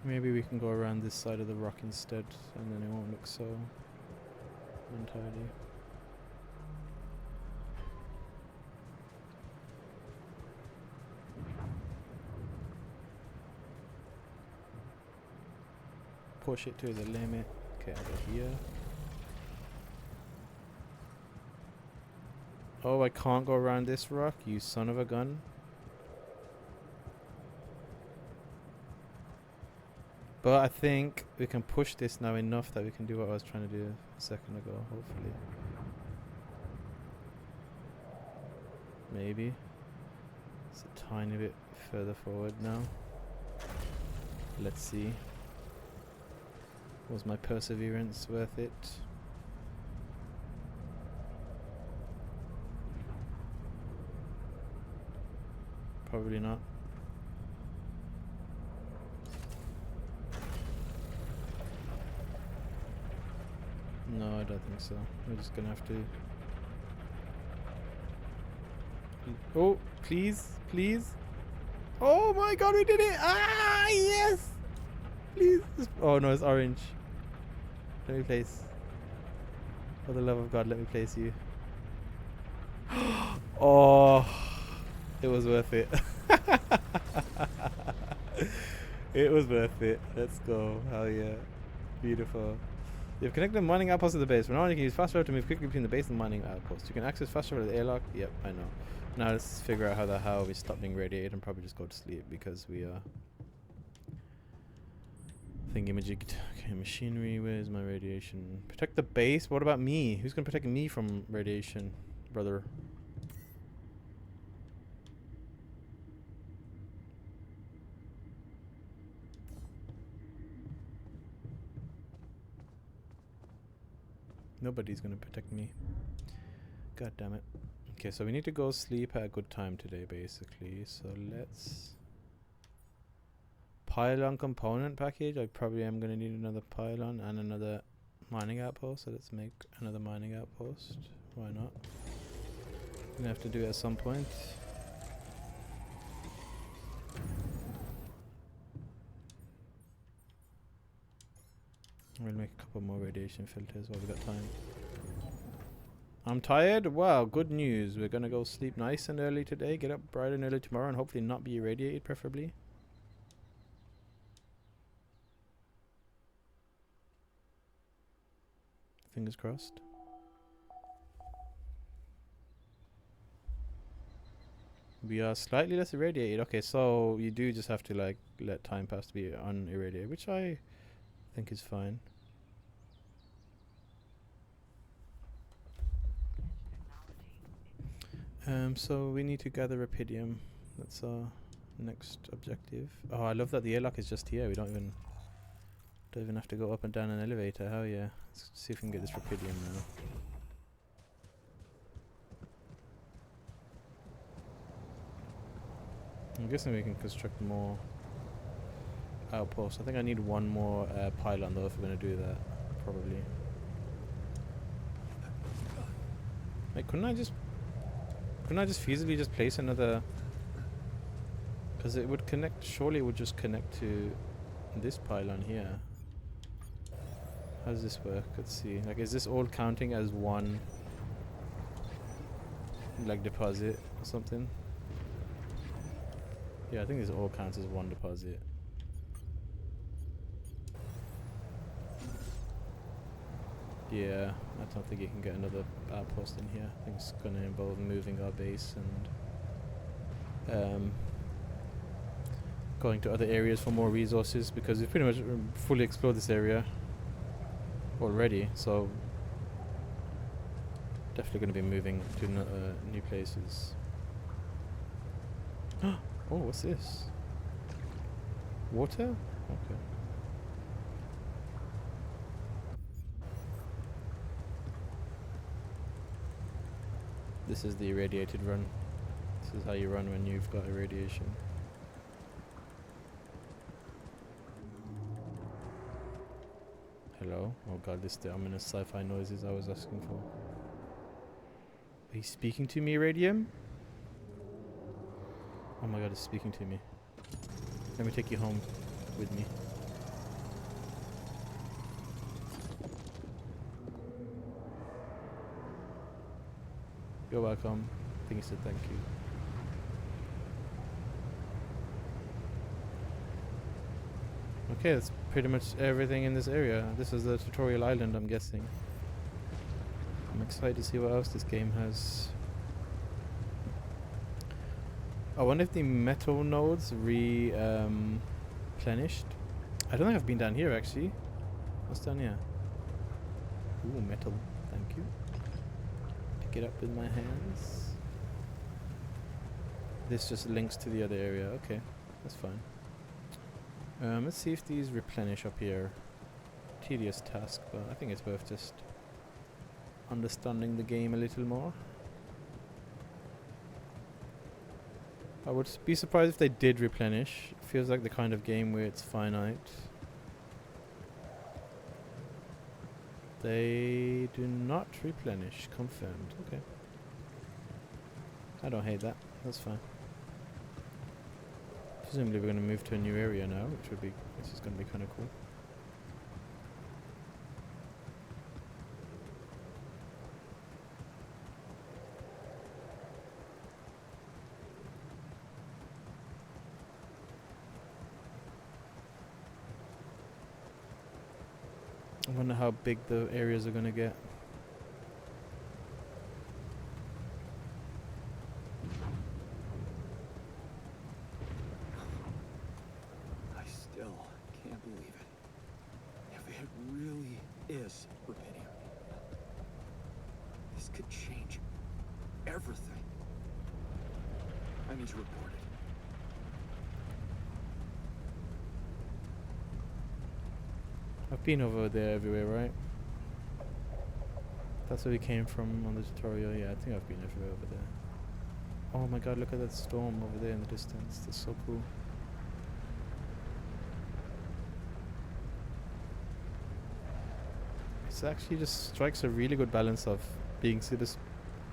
Maybe we can go around this side of the rock instead, and then it won't look so untidy. Push it to the limit. Okay, over here. Oh, I can't go around this rock, you son of a gun. But I think we can push this now enough that we can do what I was trying to do a second ago, hopefully. Maybe. It's a tiny bit further forward now. Let's see. Was my perseverance worth it? Probably not. No, I don't think so. We're just gonna have to... Oh, please, please. Oh my god, we did it! Ah, yes! Please. Oh no, it's orange. Let me place. For the love of God, let me place you. Oh, it was worth it. It was worth it. Let's go. Hell yeah. Beautiful. You've connected the mining outpost to the base. For now, you can use fast travel to move quickly between the base and the mining outpost. You can access fast travel to the airlock. Yep, I know. Now let's figure out how we stop being radiated and probably just go to sleep because we are thingy-majigged. Okay, machinery. Where's my radiation? Protect the base? What about me? Who's gonna protect me from radiation, brother? Nobody's gonna protect me. God damn it. Okay, so we need to go sleep at a good time today, basically. So let's... Pylon component package. I probably am gonna need another pylon and another mining outpost. So let's make another mining outpost. Why not? I'm gonna have to do it at some point. We'll make a couple more radiation filters while we got time. I'm tired? Wow, good news. We're gonna go sleep nice and early today, get up bright and early tomorrow, and hopefully not be irradiated, preferably. Fingers crossed. We are slightly less irradiated. Okay, so you do just have to like let time pass to be unirradiated, which I think is fine. So we need to gather Rapidium. That's our next objective. Oh, I love that the airlock is just here. We don't even have to go up and down an elevator. Hell yeah. Let's see if we can get this Rapidium now. I'm guessing we can construct more outposts. I think I need one more pylon though if we're going to do that. Probably. Wait, couldn't I just feasibly just place another Because it would connect, surely it would just connect to this pylon here. How does this work? Let's see. Like, is this all counting as one, like, deposit or something? Yeah, I think this all counts as one deposit. Yeah, I don't think you can get another outpost in here. I think it's going to involve moving our base and going to other areas for more resources, because we've pretty much fully explored this area already, so definitely going to be moving to new places. Oh, what's this? Water? Okay. This is the irradiated run. This is how you run when you've got irradiation. Hello? Oh god, this is the ominous sci-fi noises I was asking for. Are you speaking to me, Radium? Oh my god, it's speaking to me. Let me take you home with me. You're welcome. I think he said thank you. Okay, that's pretty much everything in this area. This is the tutorial island, I'm guessing. I'm excited to see what else this game has. I wonder if the metal nodes replenished. I don't think I've been down here actually. What's down here? Ooh, metal. Thank you. Pick it up with my hands. This just links to the other area. Okay, that's fine. Let's see if these replenish up here. Tedious task, but I think it's worth just understanding the game a little more. I would be surprised if they did replenish. It feels like the kind of game where it's finite. They do not replenish. Confirmed. Okay. I don't hate that. That's fine. Presumably we're going to move to a new area now, which is going to be kind of cool. I wonder how big the areas are going to get. I still can't believe it. If it really is rubidium, this could change everything. I need to report it. I've been over there everywhere, right? That's where we came from on the tutorial. Yeah, I think I've been everywhere over there. Oh my god, look at that storm over there in the distance. That's so cool. It actually just strikes a really good balance of being super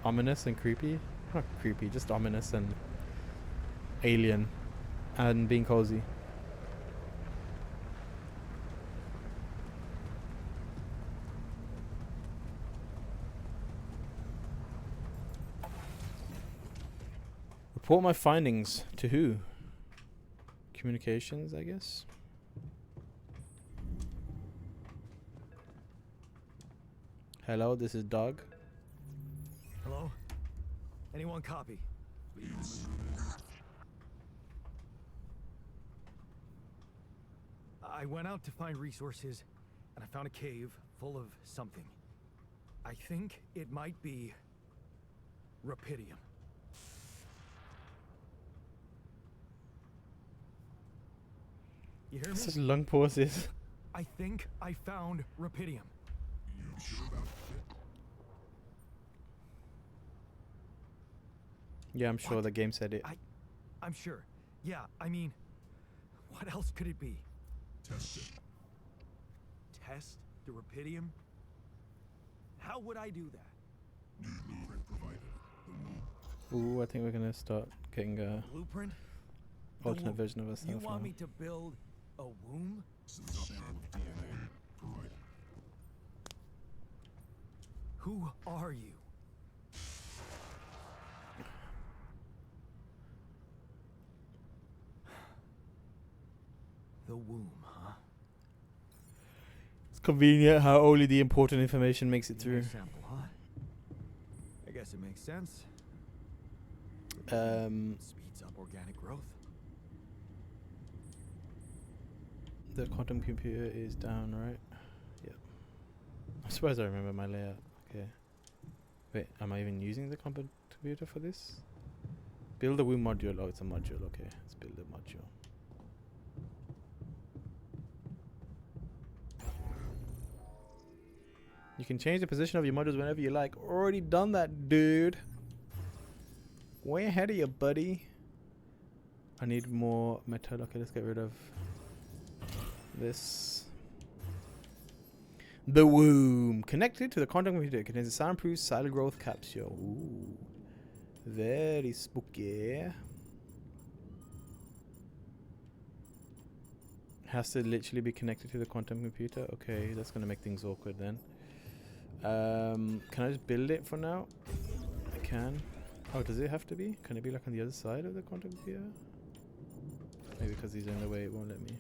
ominous and creepy. Not creepy, just ominous and alien. And being cozy. Report my findings to who? Communications, I guess. Hello, this is Doug. Hello? Anyone copy? I went out to find resources, and I found a cave full of something. I think it might be rubidium. You hear me? Such long pauses. I think I found rubidium. You sure about that? Yeah, I'm sure What? the game said it. I'm sure. Yeah, I mean, what else could it be? Test it. Test the rubidium? How would I do that? New blueprint provided. The move. Ooh, I think we're gonna start getting Blueprint? alternate womb. version of herself. You want now. me to build a womb? Send a sample of DNA provided. Who are you? The womb, huh? It's convenient how only the important information makes it DNA through. sample, huh? I guess it makes sense. Speeds up organic growth. The quantum computer is down, right? Yep. I'm surprised I remember my layout. Okay. Wait, am I even using the quantum computer for this? Build a womb module. Oh, it's a module. Okay, let's build a module. You can change the position of your modules whenever you like. Already done that, dude. Way ahead of you, buddy. I need more metal. Okay, let's get rid of this. The womb. Connected to the quantum computer. Contains a soundproof silent growth capsule. Ooh. Very spooky. Has to literally be connected to the quantum computer. Okay, that's gonna make things awkward then. Can I just build it for now? I can. Oh, does it have to be? Can it be like on the other side of the quantum computer? Maybe because he's in the way it won't let me.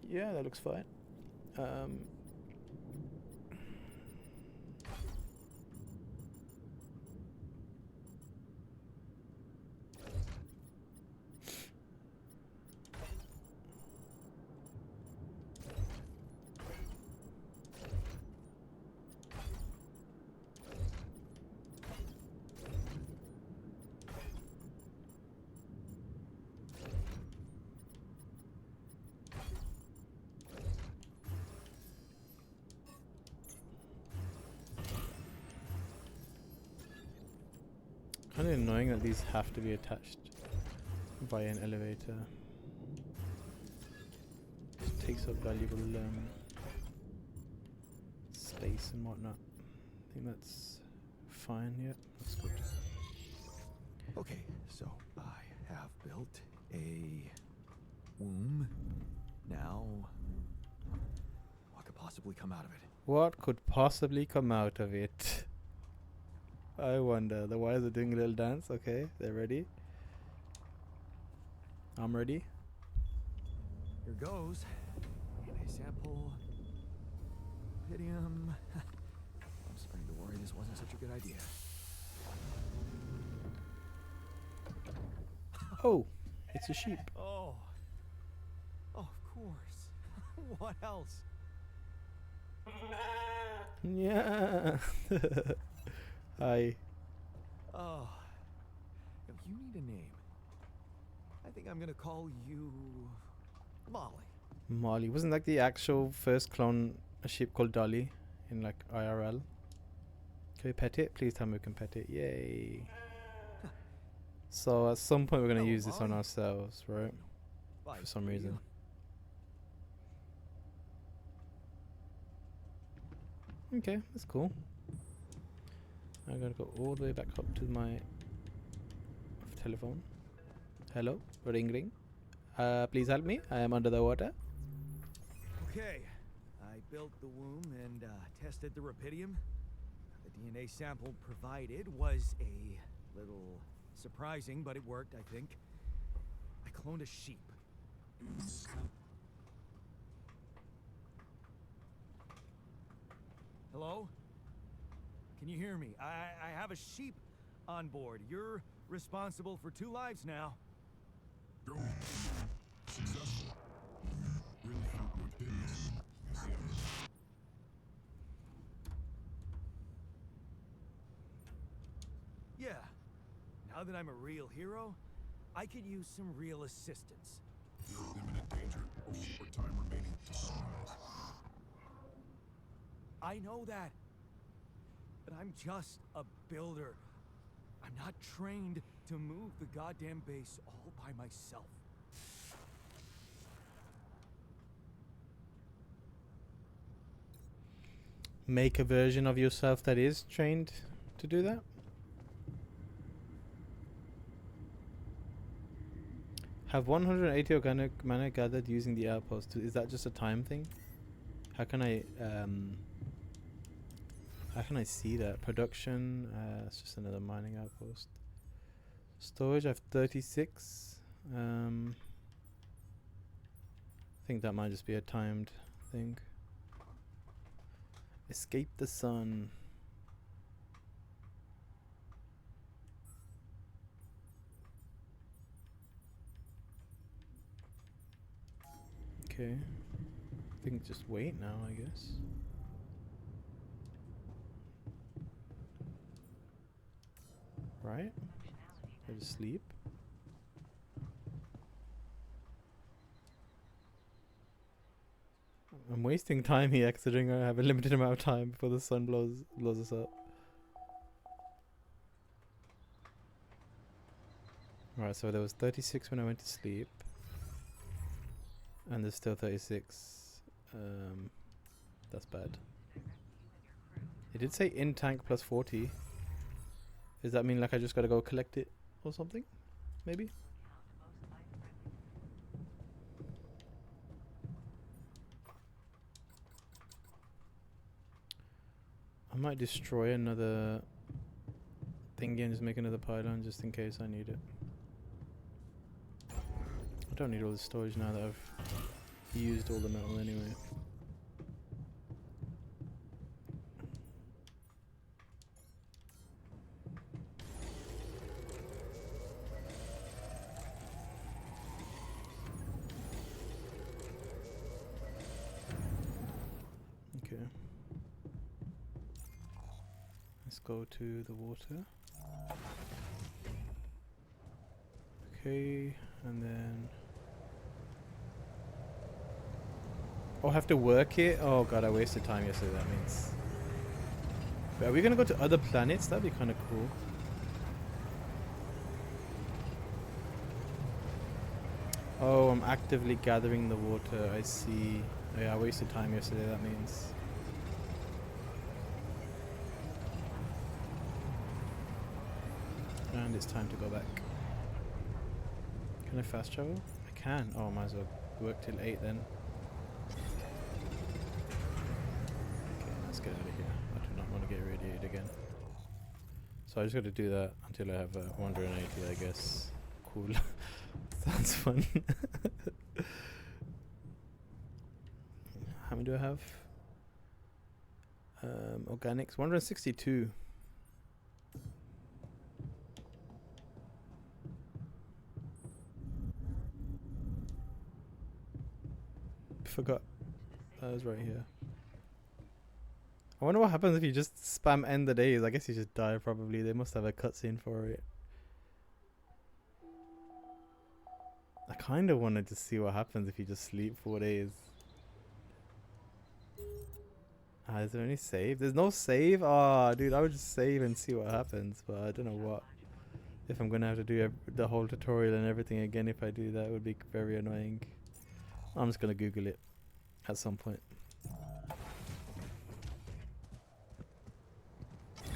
Yeah, that looks fine. Kind of annoying that these have to be attached by an elevator. Just takes up valuable space and whatnot. I think that's fine. Yeah, that's good. Okay, so I have built a womb. Now, what could possibly come out of it? What could possibly come out of it? I wonder. The wires are doing a little dance. Okay, they're ready. I'm ready. Here goes. DNA sample. Pydium. I'm starting to worry this wasn't such a good idea. Oh, it's a sheep. Oh. Oh, of course. What else? Yeah. Hi. Oh. You need a name. I think I'm gonna call you Molly. Molly. Wasn't like the actual first clone a sheep called Dolly in like IRL? Can we pet it? Please tell me we can pet it. Yay. So at some point we're gonna use this on Molly. ourselves, right? Bye, For some you. reason. Okay, that's cool. I'm gonna go all the way back up to my telephone. Hello, ring ring. Please help me. I am under the water. Okay, I built the womb and tested the rapidium. The DNA sample provided was a little surprising, but it worked, I think. I cloned a sheep. Hello? Can you hear me? I have a sheep on board. You're responsible for 2 lives now. Go. Successful. Really found rapidity. Yes, yes. Yeah. Now that I'm a real hero, I could use some real assistance. You're in imminent danger. Only short time remaining to sunrise. I know that. But I'm just a builder. I'm not trained to move the goddamn base all by myself. make a version of yourself that is trained to do that? Have 180 organic mana gathered using the outpost. Is that just a time thing? How can I see that? Production, it's just another mining outpost. Storage, I have 36. I think that might just be a timed thing. Escape the sun. Okay. I think just wait now, I guess. Right? Go to sleep. I'm wasting time here considering I have a limited amount of time before the sun blows us up. Alright, so there was 36 when I went to sleep. And there's still 36. That's bad. It did say in tank plus 40. Does that mean like I just gotta go collect it or something? Maybe? I might destroy another thingy and just make another pylon just in case I need it. I don't need all the storage now that I've used all the metal anyway. Okay. Let's go to the water. Okay, and then... Oh, I have to work it? Oh god, I wasted time yesterday, that means. But are we gonna go to other planets? That'd be kind of cool. Oh, I'm actively gathering the water, I see. Oh, yeah, I wasted time yesterday, that means. And it's time to go back. Can I fast travel? I can. Oh, might as well work till 8 then. Okay, let's get out of here. I do not want to get irradiated again. So I just got to do that until I have 180, I guess. Cool. Sounds fun. How many do I have? Organics, 162. Forgot. That was right here. I wonder what happens if you just spam end the days. I guess you just die probably. They must have a cutscene for it. I kind of wanted to see what happens if you just sleep 4 days. Is there any save? There's no save? Ah, dude, I would just save and see what happens, but I don't know what. If I'm gonna have to do the whole tutorial and everything again, if I do that, it would be very annoying. I'm just gonna Google it at some point.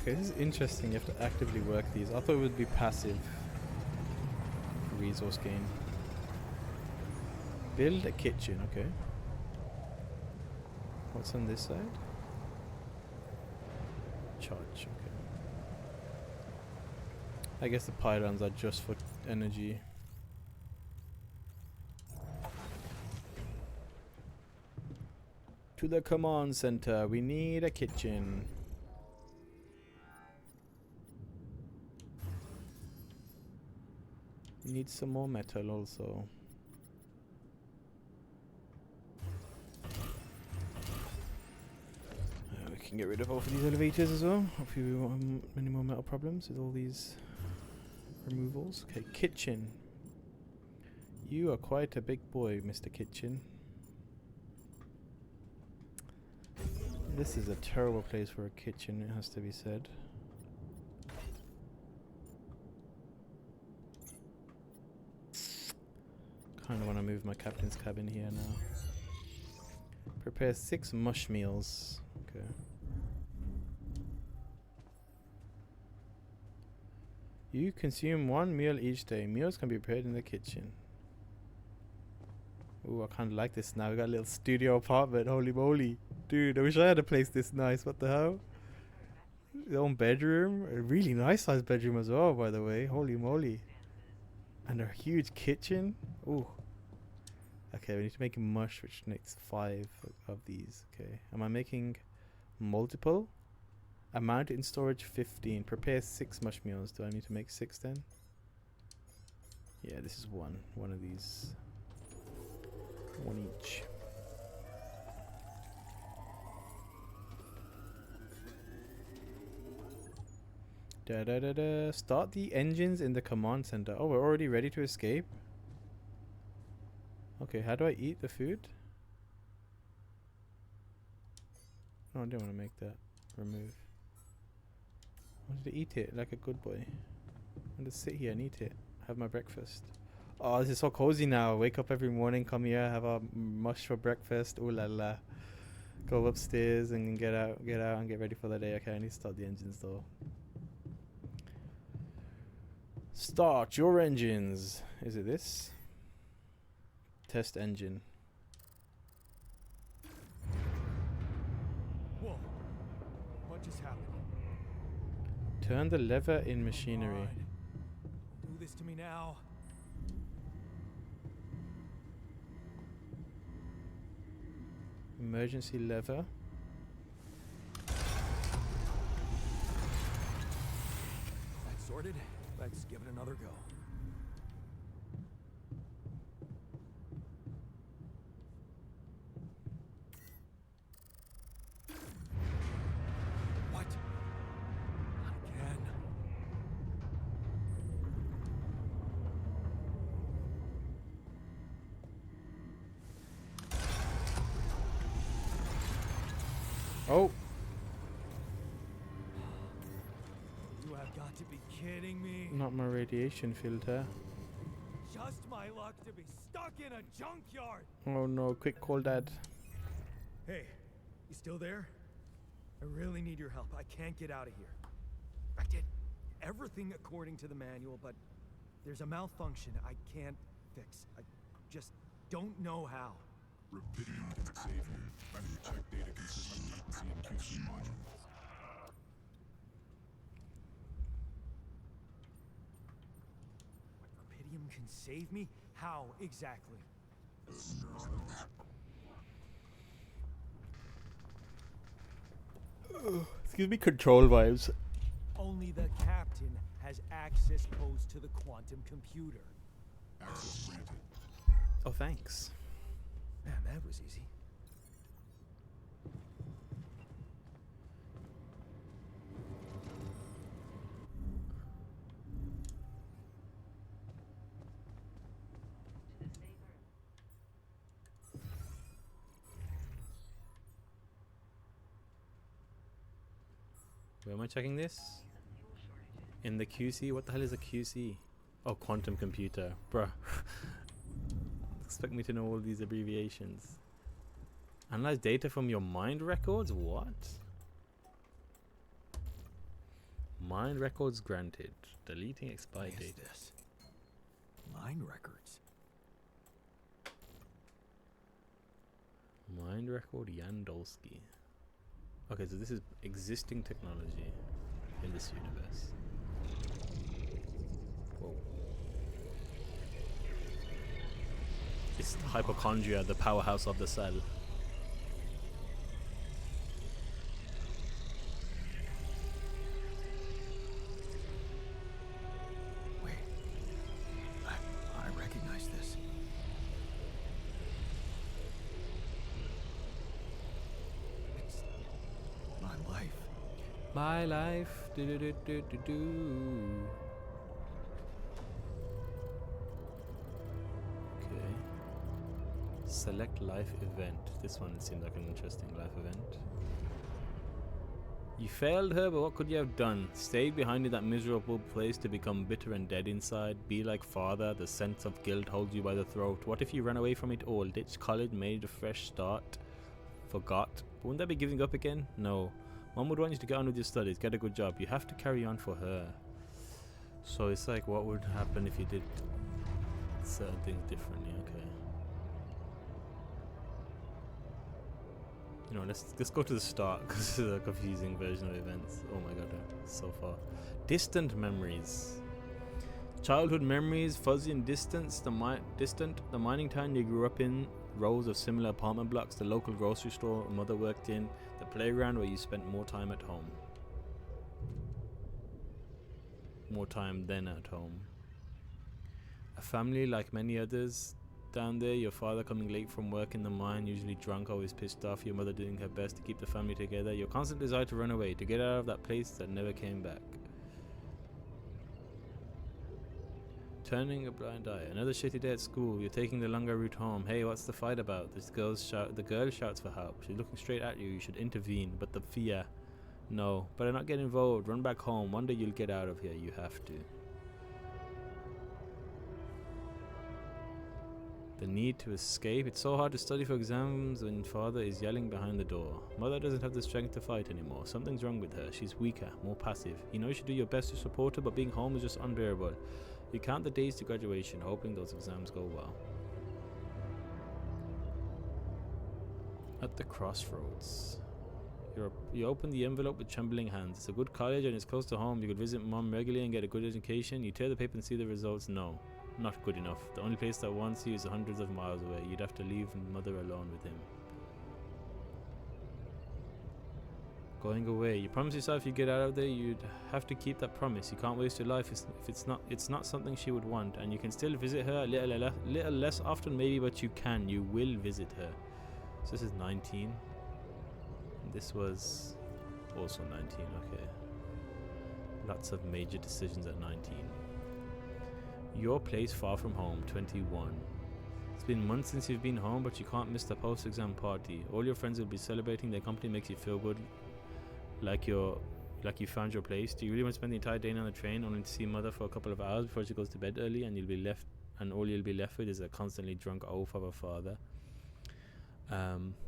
Okay, this is interesting. You have to actively work these. I thought it would be passive resource gain. Build a kitchen, okay. What's on this side? Charge, okay. I guess the pylons are just for energy. To the command center, we need a kitchen. We need some more metal also. We can get rid of both of these elevators as well. Hopefully we won't have many more metal problems with all these removals. Okay, kitchen. You are quite a big boy, Mr. Kitchen. This is a terrible place for a kitchen, it has to be said. Kind of want to move my captain's cabin here now. Prepare 6 mush meals. Okay. You consume one meal each day. Meals can be prepared in the kitchen. Ooh, I kind of like this now. We got a little studio apartment. Holy moly. Dude, I wish I had a place this nice. What the hell? Your own bedroom. A really nice sized bedroom as well, by the way. Holy moly. And a huge kitchen. Ooh. Okay, we need to make mush, which makes 5 of these. Okay. Am I making multiple? Amount in storage 15. Prepare 6 mush meals. Do I need to make 6 then? Yeah, this is one. One of these. One each. Da da da da. Start the engines in the command center. Oh, we're already ready to escape. Okay, how do I eat the food? No, I didn't want to make that. Remove. I wanted to eat it like a good boy. I want to sit here and eat it. Have my breakfast. Oh, this is so cozy now. Wake up every morning, come here, have a mush for breakfast. Ooh la la. Go upstairs and get out and get ready for the day. Okay, I need to start the engines though. Start your engines. Is it this? Test engine. Whoa. What just happened? Turn the lever in machinery. Come on. Do this to me now. Emergency lever. That's sorted. Let's give it another go. What? Again? Oh, You have got to be kidding me. not my radiation filter. Just my luck to be stuck in a junkyard. Oh no, quick call dad. Hey, you still there? I really need your help. I can't get out of here. I did everything according to the manual, but there's a malfunction I can't fix. I just don't know how. Rapidium can save you. Check data consistently. CMQC modules. Rapidium can save me? How exactly? Excuse me, control vibes. Only the captain has access codes to the quantum computer. Access granted. Oh, thanks. Man, that was easy. Where am I checking this? In the QC? What the hell is a QC? Oh, quantum computer. Bruh. Expect me to know all these abbreviations. Analyze data from your mind records? What? Mind records granted. Deleting expired What is data. this? Mine records. Mind record Yandolski. Okay, so this is existing technology in this universe. Whoa. It's hypochondria, the powerhouse of the cell. Wait. I recognize this. It's my life. My life. Do do do do do do. Okay. Select life event. This one seemed like an interesting life event. You failed her, but what could you have done? Stayed behind in that miserable place to become bitter and dead inside? Be like father, the sense of guilt holds you by the throat. What if you ran away from it all? Ditched college, made a fresh start? Forgot? But wouldn't that be giving up again? No. Mom would want you to get on with your studies, get a good job. You have to carry on for her. So it's like, what would happen if you did certain things differently? Okay. You know, let's go to the start because this is a confusing version of events. Oh my god, so far. Distant memories. Childhood memories, fuzzy and distant. The mining town you grew up in, rows of similar apartment blocks, the local grocery store mother worked in, the playground where you spent more time at home. More time than at home. A family like many others down there, your father coming late from work in the mine, usually drunk, always pissed off, your mother doing her best to keep the family together, your constant desire to run away, to get out of that place that never came back. Turning a blind eye. Another shitty day at school. You're taking the longer route home. Hey, what's the fight about? The girl shouts for help. She's looking straight at you. You should intervene. But the fear. No. Better not get involved. Run back home. One day you'll get out of here. You have to. The need to escape. It's so hard to study for exams when father is yelling behind the door. Mother doesn't have the strength to fight anymore. Something's wrong with her. She's weaker, more passive. You know you should do your best to support her, but being home is just unbearable. You count the days to graduation, hoping those exams go well. At the crossroads. You open the envelope with trembling hands. It's a good college and it's close to home. You could visit mom regularly and get a good education. You tear the paper and see the results. No, not good enough. The only place that wants you is hundreds of miles away. You'd have to leave mother alone with him. Going away. You promise yourself you get out of there, you'd have to keep that promise. You can't waste your life if it's not something she would want, and you can still visit her a little less often maybe, but you will visit her. So this is 19. This was also 19, okay. Lots of major decisions at 19. Your place far from home, 21. It's been months since you've been home, but you can't miss the post-exam party. All your friends will be celebrating, their company makes you feel good. Like you found your place. Do you really want to spend the entire day on the train only to see mother for a couple of hours before she goes to bed early, and all you'll be left with is a constantly drunk oaf of a father?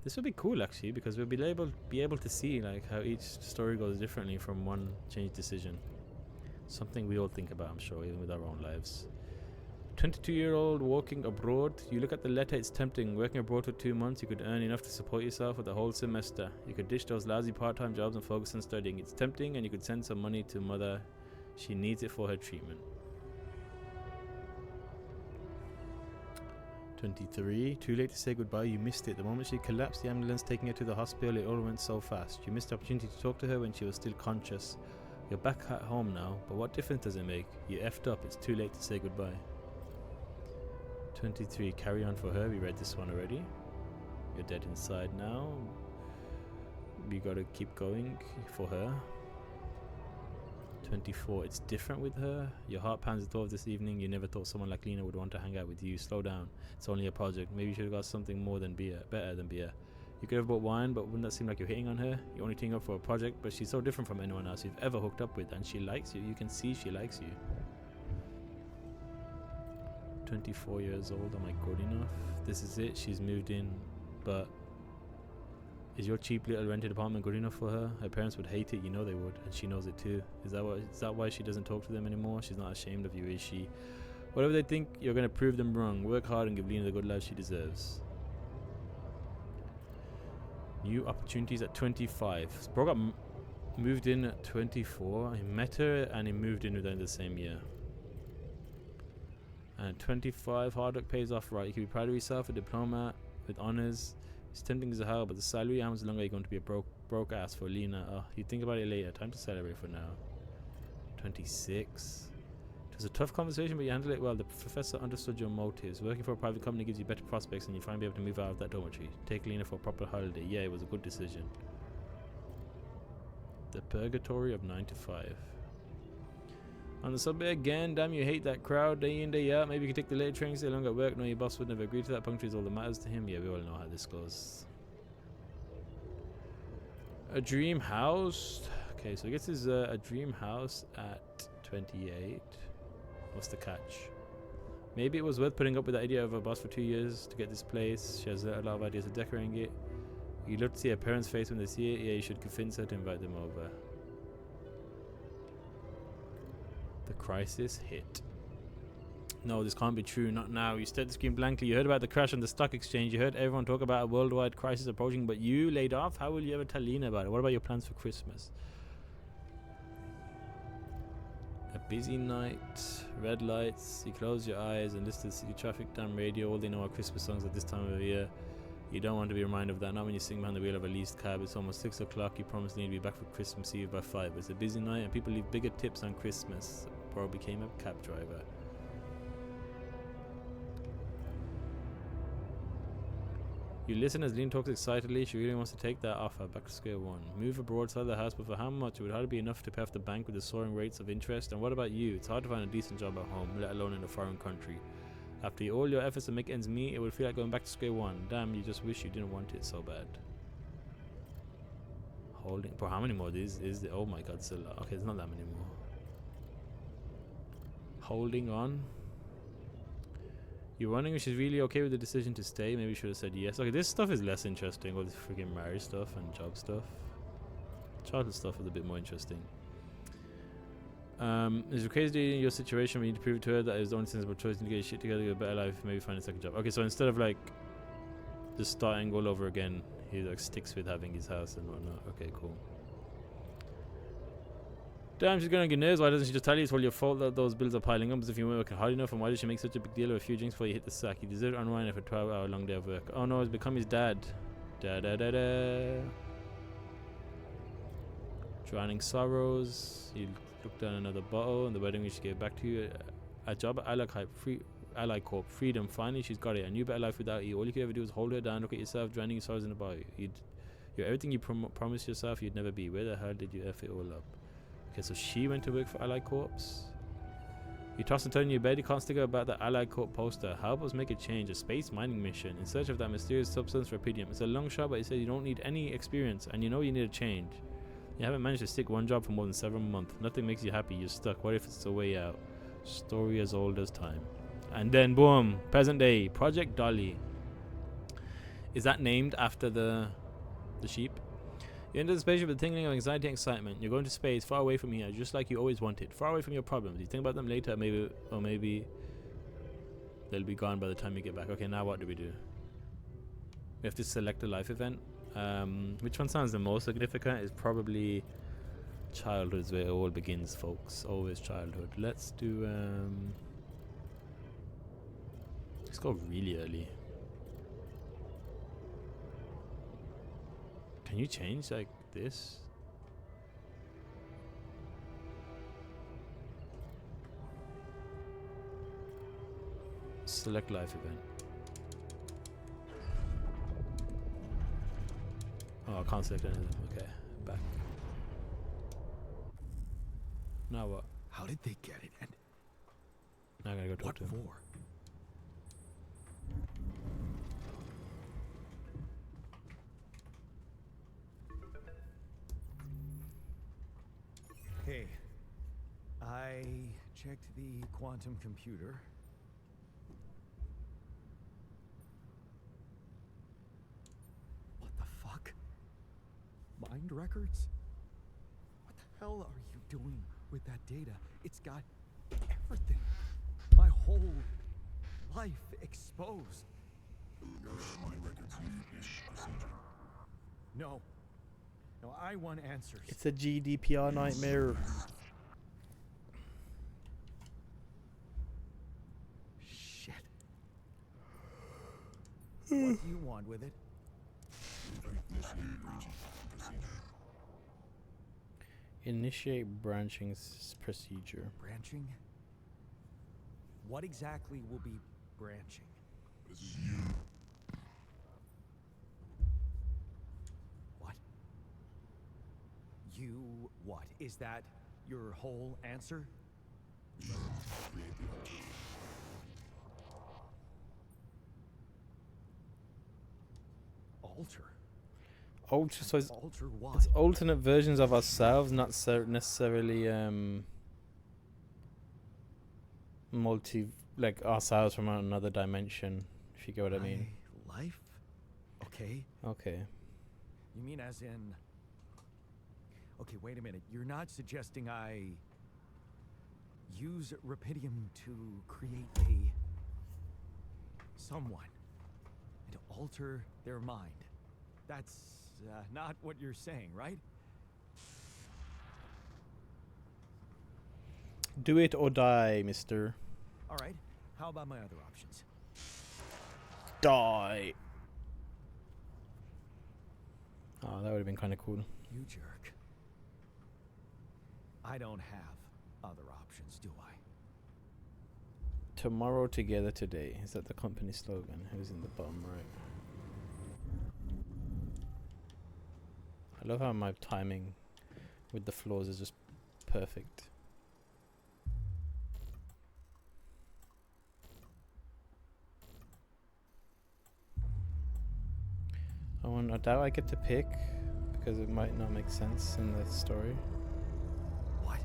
This would be cool actually, because we'll be able to see like how each story goes differently from one change decision. Something we all think about, I'm sure, even with our own lives. 22-year-old walking abroad. You look at the letter, it's tempting. Working abroad for 2 months, you could earn enough to support yourself for the whole semester. You could ditch those lousy part-time jobs and focus on studying. It's tempting, and you could send some money to mother. She needs it for her treatment. 23. Too late to say goodbye. You missed it. The moment she collapsed, the ambulance taking her to the hospital, it all went so fast. You missed the opportunity to talk to her when she was still conscious. You're back at home now, but what difference does it make? You effed up. It's too late to say goodbye. 23. Carry on for her. We read this one already. You're dead inside now. We gotta keep going for her. 24. It's different with her. Your heart pounds the thought of this evening. You never thought someone like Lena would want to hang out with you. Slow down. It's only a project. Maybe you should have got something more than beer. Better than beer. You could have bought wine, but wouldn't that seem like you're hitting on her? You're only teeing up for a project, but she's so different from anyone else you've ever hooked up with, and she likes you. You can see she likes you. 24 years old. Am I good enough? This is it. She's moved in, but is your cheap little rented apartment good enough for her? Her parents would hate it. You know they would, and she knows it too. Is that why she doesn't talk to them anymore? She's not ashamed of you, is she? Whatever they think, you're going to prove them wrong. Work hard and give Lena the good life she deserves. New opportunities at 25. Bro got moved in at 24. I met her and he moved in within the same year. And 25, hard work pays off, right? You can be proud of yourself, a diploma with honors. It's tempting as hell, but the salary, how much longer are you going to be a broke ass for Lena? Oh, you think about it later. Time to celebrate for now. 26. It was a tough conversation, but you handled it well. The professor understood your motives. Working for a private company gives you better prospects, and you finally be able to move out of that dormitory. Take Lena for a proper holiday. Yeah, it was a good decision. The purgatory of 9 to 5. On the subway again. Damn, you hate that crowd day in, day out. Maybe you can take the late train, stay long at work. No, your boss would never agree to that. Punctuality is all that matters to him. Yeah, we all know how this goes. A dream house. Okay, so I guess this is a dream house at 28. What's the catch? Maybe it was worth putting up with the idea of a boss for 2 years to get this place. She has a lot of ideas of decorating it. You'd love to see her parents' face when they see it. Yeah, you should convince her to invite them over. The crisis hit. No, this can't be true. Not now. You stared the screen blankly. You heard about the crash on the stock exchange. You heard everyone talk about a worldwide crisis approaching, but you laid off? How will you ever tell Lena about it? What about your plans for Christmas? A busy night, red lights. You close your eyes and listen to the city traffic, damn radio. All they know are Christmas songs at this time of year. You don't want to be reminded of that. Not when you sing behind the wheel of a leased cab. It's almost 6 o'clock. You promise you need to be back for Christmas Eve by 5. It's a busy night and people leave bigger tips on Christmas. Bro became a cab driver. You listen as Lynn talks excitedly. She really wants to take that offer. Back to square one. Move abroad, sell the house, but for how much? It would hardly be enough to pay off the bank with the soaring rates of interest. And what about you? It's hard to find a decent job at home, let alone in a foreign country. After all your efforts to make ends meet, it would feel like going back to square one. Damn, you just wish you didn't want it so bad. Holding. Bro, how many more of these is there? Oh my god, still. Okay, there's not that many more. Holding on. You're wondering if she's really okay with the decision to stay. Maybe you should have said yes. Okay, this stuff is less interesting. All this freaking marriage stuff and job stuff. Childhood stuff is a bit more interesting. Is it crazy in your situation when you need to prove to her that it's the only sensible choice to get your shit together, get a better life, maybe find a second job? Okay, so instead of like just starting all over again, he like sticks with having his house and whatnot. Okay, cool. Damn, she's gonna get nerves. Why doesn't she just tell you it's all your fault that those bills are piling up? As if you weren't working hard enough, and why did she make such a big deal of a few drinks before you hit the sack? You deserve to unwind after a 12-hour long day of work. Oh no, it's become his dad. Da da da da. Drowning sorrows. You look down another bottle, and the wedding ring she gave back to you. A job at Ally Corp. Freedom. Finally, she's got it. A new better life without you. All you could ever do is hold her down, look at yourself, drowning your sorrows in the bar. You're everything you promised yourself you'd never be. Where the hell did you F it all up? Okay, so she went to work for Ally Corps. You toss and turn in your bed, you can't stick about the Ally Corp poster. Help us make a change, a space mining mission in search of that mysterious substance Rapidium. It's a long shot, but you said you don't need any experience, and you know you need a change. You haven't managed to stick one job for more than 7 months. Nothing makes you happy, you're stuck. What if it's the way out? Story as old as time. And then boom, present day, Project Dolly. Is that named after the sheep? You enter the spaceship with a tingling of anxiety and excitement. You're going to space, far away from here, just like you always wanted. Far away from your problems. You think about them later, maybe they'll be gone by the time you get back. Okay, now what do? We have to select a life event. Which one sounds the most significant? Is probably childhood is where it all begins, folks. Always childhood. Let's do let's go really early. Can you change like this? Select life event. Oh, I can't select anything. Okay, back. Now what? How did they get it? And Now I gotta go talk what to him. for? Hey, I checked the quantum computer. What the fuck? Mind records? What the hell are you doing with that data? It's got everything. My whole life exposed. Mind records need this procedure. No. No, I want answers. It's a GDPR nightmare. Shit. What do you want with it? Initiate Initiate branching. branching procedure. Branching? What exactly will be branching? This is you. What? You what? Is that your whole answer? You create the altar. Alter? Alter, so it's Alter what? It's alternate versions of ourselves, not necessarily like ourselves from another dimension, if you get what I mean. My life? Okay. Okay. You mean as in... Okay, wait a minute. You're not suggesting I use Rapidium to create a someone and to alter their mind. That's not what you're saying, right? Do it or die, mister. All right. How about my other options? Die. Oh, that would have been kind of cool. You jerk. I don't have other options, do I? Tomorrow together today. Is that the company slogan? Who's in the bottom right? I love how my timing with the floors is just perfect. I doubt I get to pick because it might not make sense in the story. What?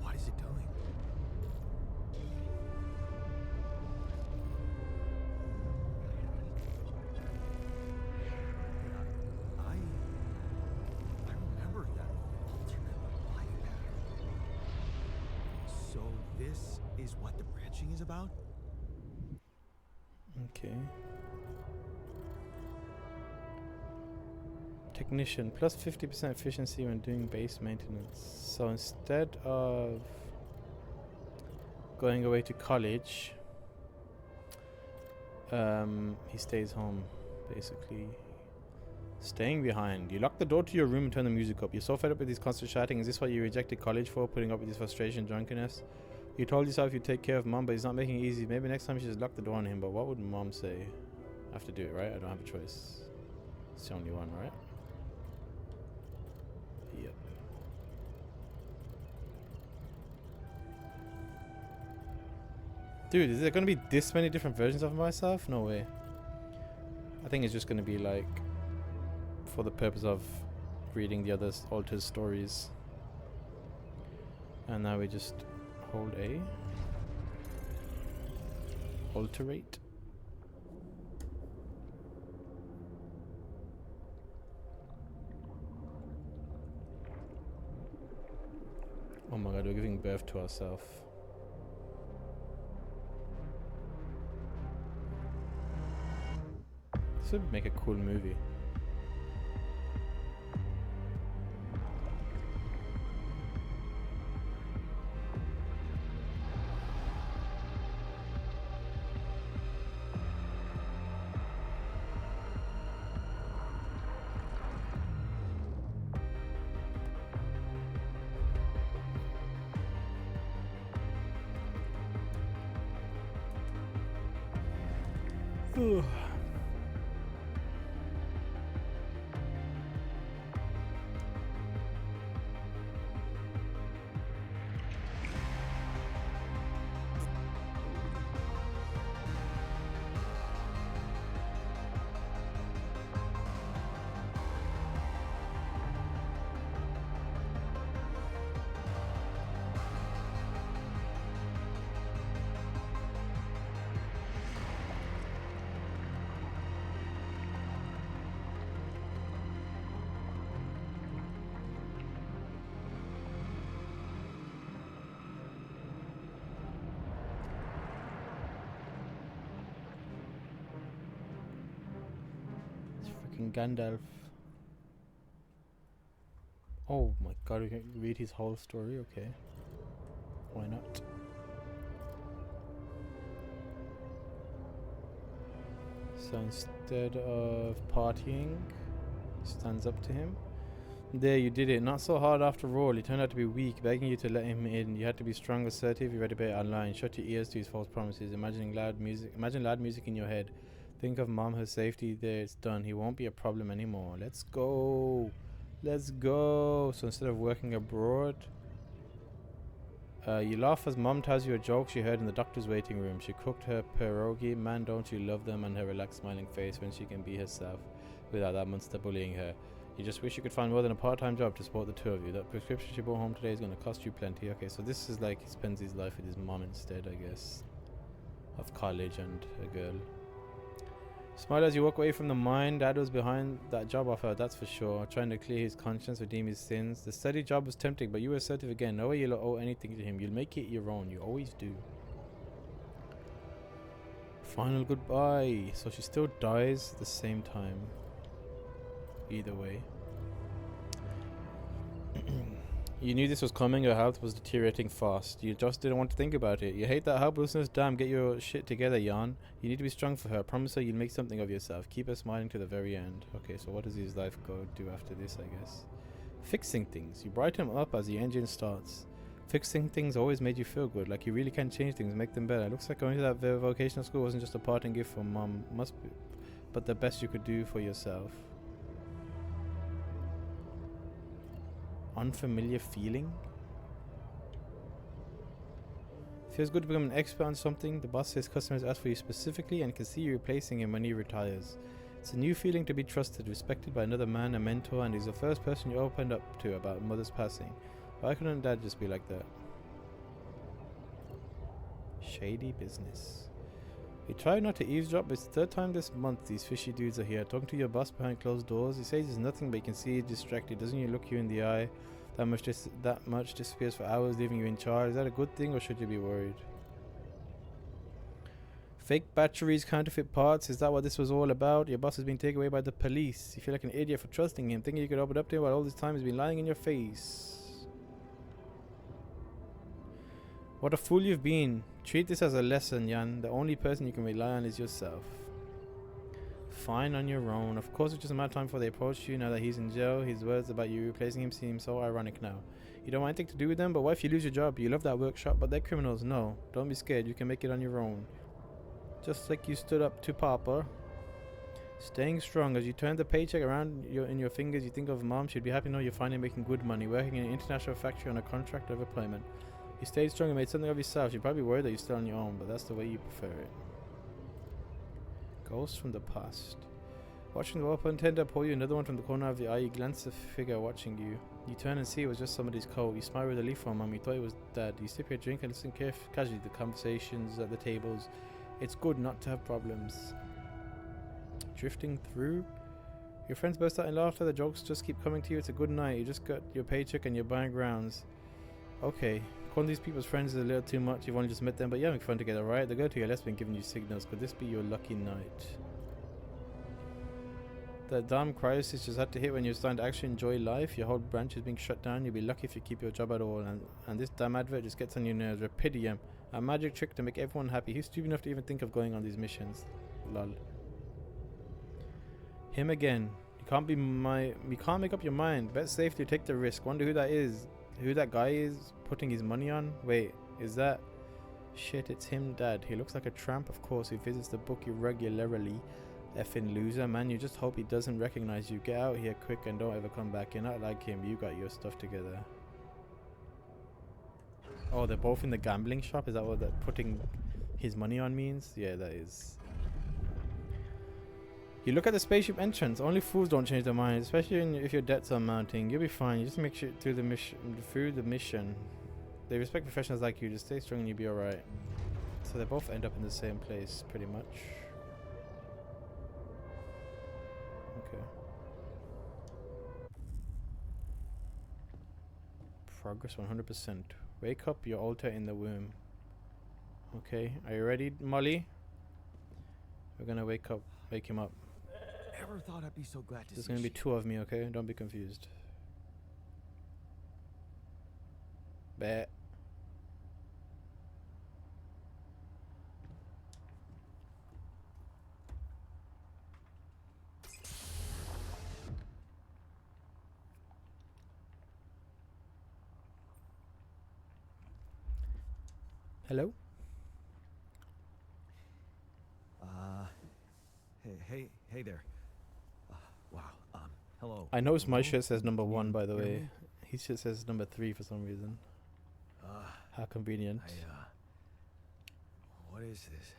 What is it doing? I remember that alternate life pattern. So this is what the branching is about? Okay. Technician plus 50% efficiency when doing base maintenance. So instead of going away to college, he stays home, basically. Staying behind. You lock the door to your room and turn the music up. You're so fed up with this constant shouting. Is this what you rejected college for? Putting up with this frustration and drunkenness? You told yourself you'd take care of mom, but he's not making it easy. Maybe next time you just lock the door on him. But what would mom say? I have to do it, right? I don't have a choice. It's the only one, right? Yep. Dude, is there gonna be this many different versions of myself? No way. I think it's just gonna be like for the purpose of reading the other altered stories. And now we just hold A. Alterate. Oh my god, we're giving birth to ourselves. This would make a cool movie. Ugh. Gandalf. Oh my god, we can read his whole story, okay. Why not? So instead of partying, stands up to him. There, you did it. Not so hard after all. He turned out to be weak, begging you to let him in. You had to be strong, assertive. You read about it online. Shut your ears to his false promises. Imagine loud music in your head. Think of mom, her safety. There, it's done. He won't be a problem anymore. Let's go. Let's go. So instead of working abroad, you laugh as mom tells you a joke she heard in the doctor's waiting room. She cooked her pierogi. Man, don't you love them? And her relaxed smiling face when she can be herself without that monster bullying her. You just wish you could find more than a part-time job to support the two of you. That prescription she brought home today is going to cost you plenty. Okay, so this is like he spends his life with his mom instead, I guess, of college and a girl. Smile as you walk away from the mine. Dad was behind that job offer, that's for sure. Trying to clear his conscience, redeem his sins. The steady job was tempting, but you were assertive again. No way you'll owe anything to him. You'll make it your own. You always do. Final goodbye. So she still dies at the same time. Either way. You knew this was coming. Your health was deteriorating fast. You just didn't want to think about it. You hate that helplessness. Damn, get your shit together, Jan. You need to be strong for her. Promise her you'll make something of yourself. Keep her smiling to the very end. Okay, so what does his life go do after this, I guess? Fixing things. You brighten him up as the engine starts. Fixing things always made you feel good. Like you really can change things, make them better. Looks like going to that vocational school wasn't just a parting gift from mom. Must be, but the best you could do for yourself. Unfamiliar feeling? Feels good to become an expert on something. The boss says customers ask for you specifically and can see you replacing him when he retires. It's a new feeling to be trusted, respected by another man, a mentor, and he's the first person you opened up to about mother's passing. Why couldn't Dad just be like that? Shady business. He tried not to eavesdrop, but it's the third time this month these fishy dudes are here. Talking to your boss behind closed doors. He says there's nothing, but you can see he's distracted. Doesn't he look you in the eye? That much disappears for hours, leaving you in charge. Is that a good thing, or should you be worried? Fake batteries, counterfeit parts. Is that what this was all about? Your boss has been taken away by the police. You feel like an idiot for trusting him, thinking you could open up to him while all this time he's been lying in your face. What a fool you've been. Treat this as a lesson, Jan. The only person you can rely on is yourself. Fine on your own. Of course, it's just a matter of time before they approach you. Now that he's in jail, his words about you replacing him seem so ironic now. You don't want anything to do with them, but what if you lose your job? You love that workshop, but they're criminals. No, don't be scared. You can make it on your own. Just like you stood up to Papa. Staying strong. As you turn the paycheck around in your fingers, you think of Mom. She'd be happy to know you're finally making good money, working in an international factory on a contract of employment. You stayed strong and made something of yourself. You're probably worried that you're still on your own, but that's the way you prefer it. Ghost from the past. Watching the open tender pull you another one from the corner of the eye. You glance at the figure watching you. You turn and see it was just somebody's coat. You smile with relief for a moment. You thought it was Dad. You sip your drink and listen casually to the conversations at the tables. It's good not to have problems. Drifting through. Your friends burst out in laughter. The jokes just keep coming to you. It's a good night. You just got your paycheck and you're buying rounds. Okay. Calling these people's friends is a little too much. You've only just met them, but you're having fun together, right? The girl to your left's been giving you signals. Could this be your lucky night? The damn crisis just had to hit when you're starting to actually enjoy life. Your whole branch is being shut down. You'll be lucky if you keep your job at all. And this damn advert just gets on your nerves. Rapidium. A magic trick to make everyone happy. Who's stupid enough to even think of going on these missions? Lol. Him again. You can't make up your mind. Bet safe to take the risk. Wonder who that is. Who that guy is putting his money on? Wait, is that... Shit, it's him, Dad. He looks like a tramp, of course. He visits the book regularly. Effing loser, man. You just hope he doesn't recognize you. Get out here quick and don't ever come back. You're not like him. You got your stuff together. Oh, they're both in the gambling shop? Is that what that putting his money on means? Yeah, that is. You look at the spaceship entrance. Only fools don't change their mind, especially if your debts are mounting. You'll be fine. You just make sure through the mission. They respect professionals like you. Just stay strong and you'll be alright. So they both end up in the same place, pretty much. Okay. Progress 100%. Wake up your altar in the womb. Okay, are you ready, Molly? We're gonna wake him up. Never thought I'd be so glad to see There's gonna be two of me, okay? Don't be confused. Bet. Hello? Hey there. Wow. Hello. I noticed my Hello? shirt says number Can 1, you by the hear way. me? His shirt says number 3 for some reason. How convenient. What is this?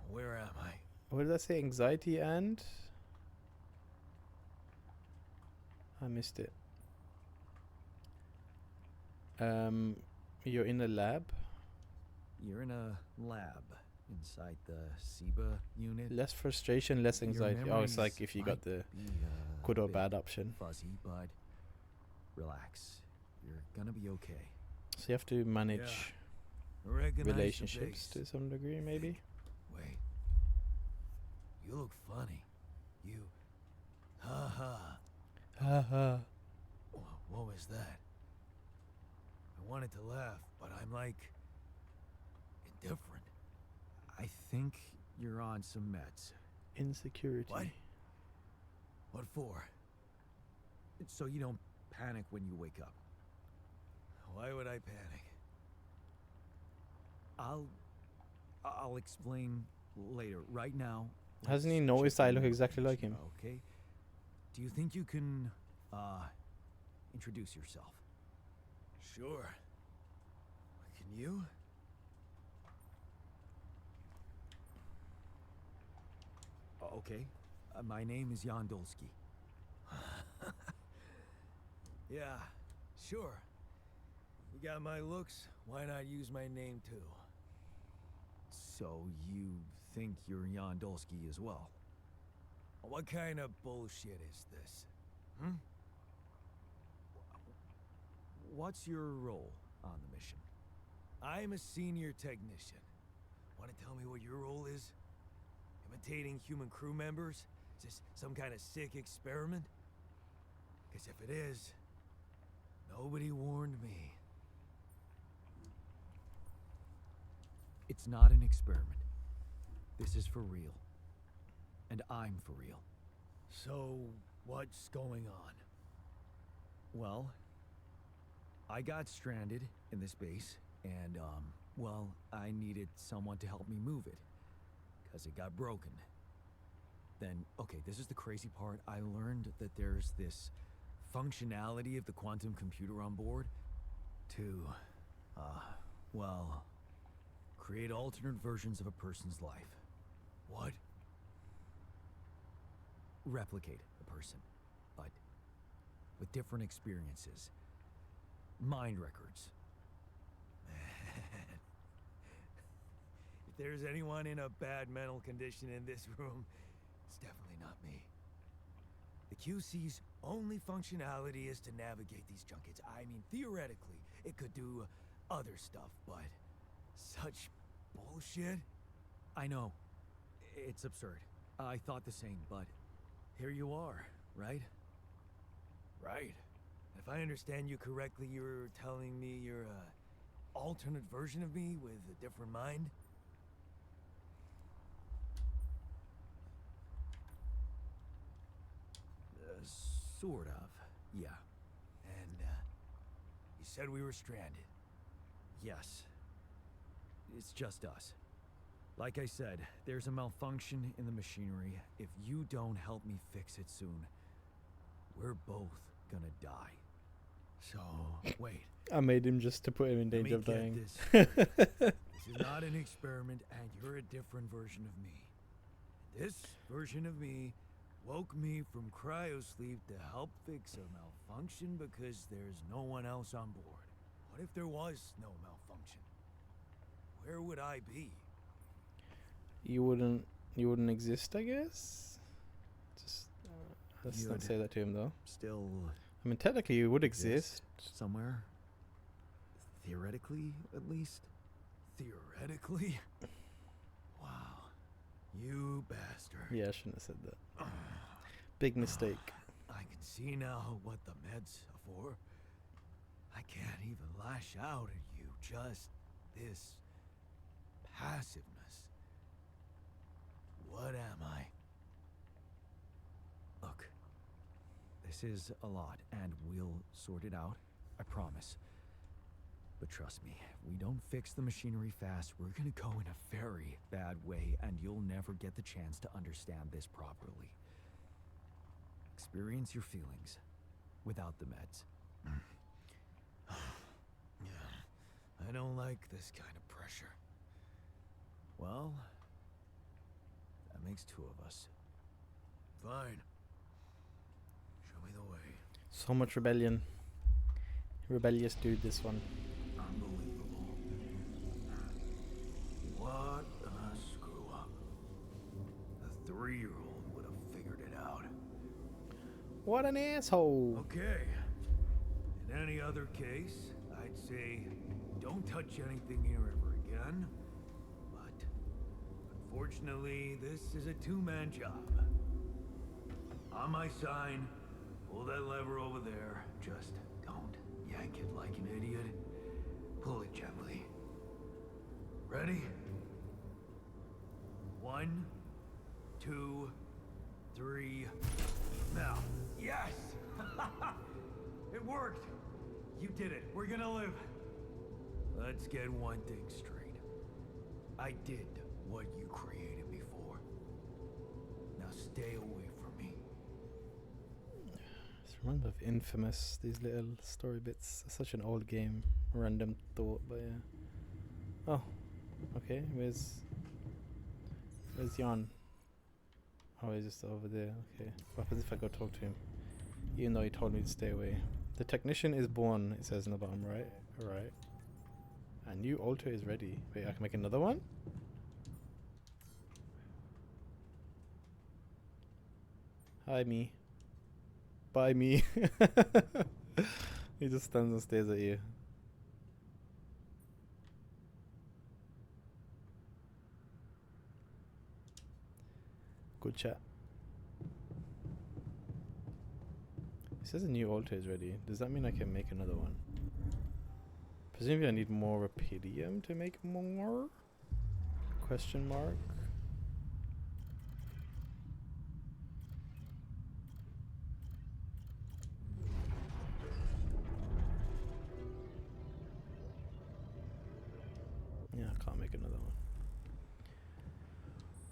Where am I? What did I say? Anxiety and? I missed it. You're in a lab. You're in a lab inside the SIBA unit. Less frustration, less Your anxiety. Oh, it's like memories if you might got the be, good or bit bad option. fuzzy, but relax. You're gonna be okay. So you have to manage Recognize the relationships face. to some degree, maybe. Wait. You look funny. You. Ha ha. Haha. What was that? I wanted to laugh, but I'm like indifferent. I think you're on some meds. Insecurity. What? What for? So you don't panic when you wake up. Why would I panic? I'll explain later. Right now. Hasn't he let's noticed check I on look your exactly like patient, him? Okay. Do you think you can introduce yourself? Sure. Can you? Okay. My name is Jan Dolsky. Yeah, sure. You got my looks, why not use my name too? So you think you're Jan Dolsky as well? What kind of bullshit is this? Hmm? What's your role on the mission? I'm a senior technician. Want to tell me what your role is? Imitating human crew members? Is this some kind of sick experiment? Because if it is, nobody warned me. It's not an experiment. This is for real. And I'm for real. So, what's going on? Well, I got stranded in this base, and, well, I needed someone to help me move it. Because it got broken. Then, okay, this is the crazy part. I learned that there's this functionality of the quantum computer on board to, well, create alternate versions of a person's life. What? Replicate a person, but with different experiences. Mind records. Man. If there's anyone in a bad mental condition in this room, it's definitely not me. The QC's only functionality is to navigate these junkets. I mean, theoretically, it could do other stuff, but such bullshit? I know. It's absurd. I thought the same, but here you are, right? Right. If I understand you correctly, you're telling me you're a alternate version of me with a different mind? Sort of, yeah. And, you said we were stranded. Yes. It's just us. Like I said, there's a malfunction in the machinery. If you don't help me fix it soon, we're both gonna die. So, wait. I made him just to put him in Let me danger of get dying. this straight. This is not an experiment, and you're a different version of me. This version of me woke me from cryosleep to help fix a malfunction because there's no one else on board. What if there was no malfunction? Where would I be? You wouldn't exist, I guess. Just let's not You'd say that to him though. Still I mean, technically you would exist. somewhere? Theoretically, at least? Theoretically? Wow. You bastard. Yeah, I shouldn't have said that. Big mistake. I can see now what the meds are for. I can't even lash out at you. Just this passiveness. What am I? Look, this is a lot, and we'll sort it out. I promise. But trust me, if we don't fix the machinery fast, we're gonna go in a very bad way, and you'll never get the chance to understand this properly. Experience your feelings without the meds. Yeah, I don't like this kind of pressure. Well, that makes two of us. Fine. Show me the way. So much rebellion. Rebellious dude, this one. Unbelievable. What a screw up. A 3-year-old would have figured it out. What an asshole! Okay. In any other case, I'd say don't touch anything here ever again. But unfortunately, this is a two-man job. On my sign, pull that lever over there. Just don't yank it like an idiot. Pull it gently. Ready? 1, 2, 3. Now. Yes! It worked! You did it. We're gonna live. Let's get one thing straight. I did what you created before. Now stay away from me. Just remember of Infamous, these little story bits. Such an old game. Random thought, but yeah. Oh, okay. Where's Jan? Oh, he's just over there. Okay. What happens if I go talk to him? Even though he told me to stay away. The technician is born, it says in the bottom right. Alright. A new altar is ready. Wait, I can make another one? Hi, me. Bye, me. He just stands and stares at you. Good chat. It says a new altar is ready. Does that mean I can make another one? Presumably I need more Rapidium to make more? Question mark. Yeah, I can't make another one.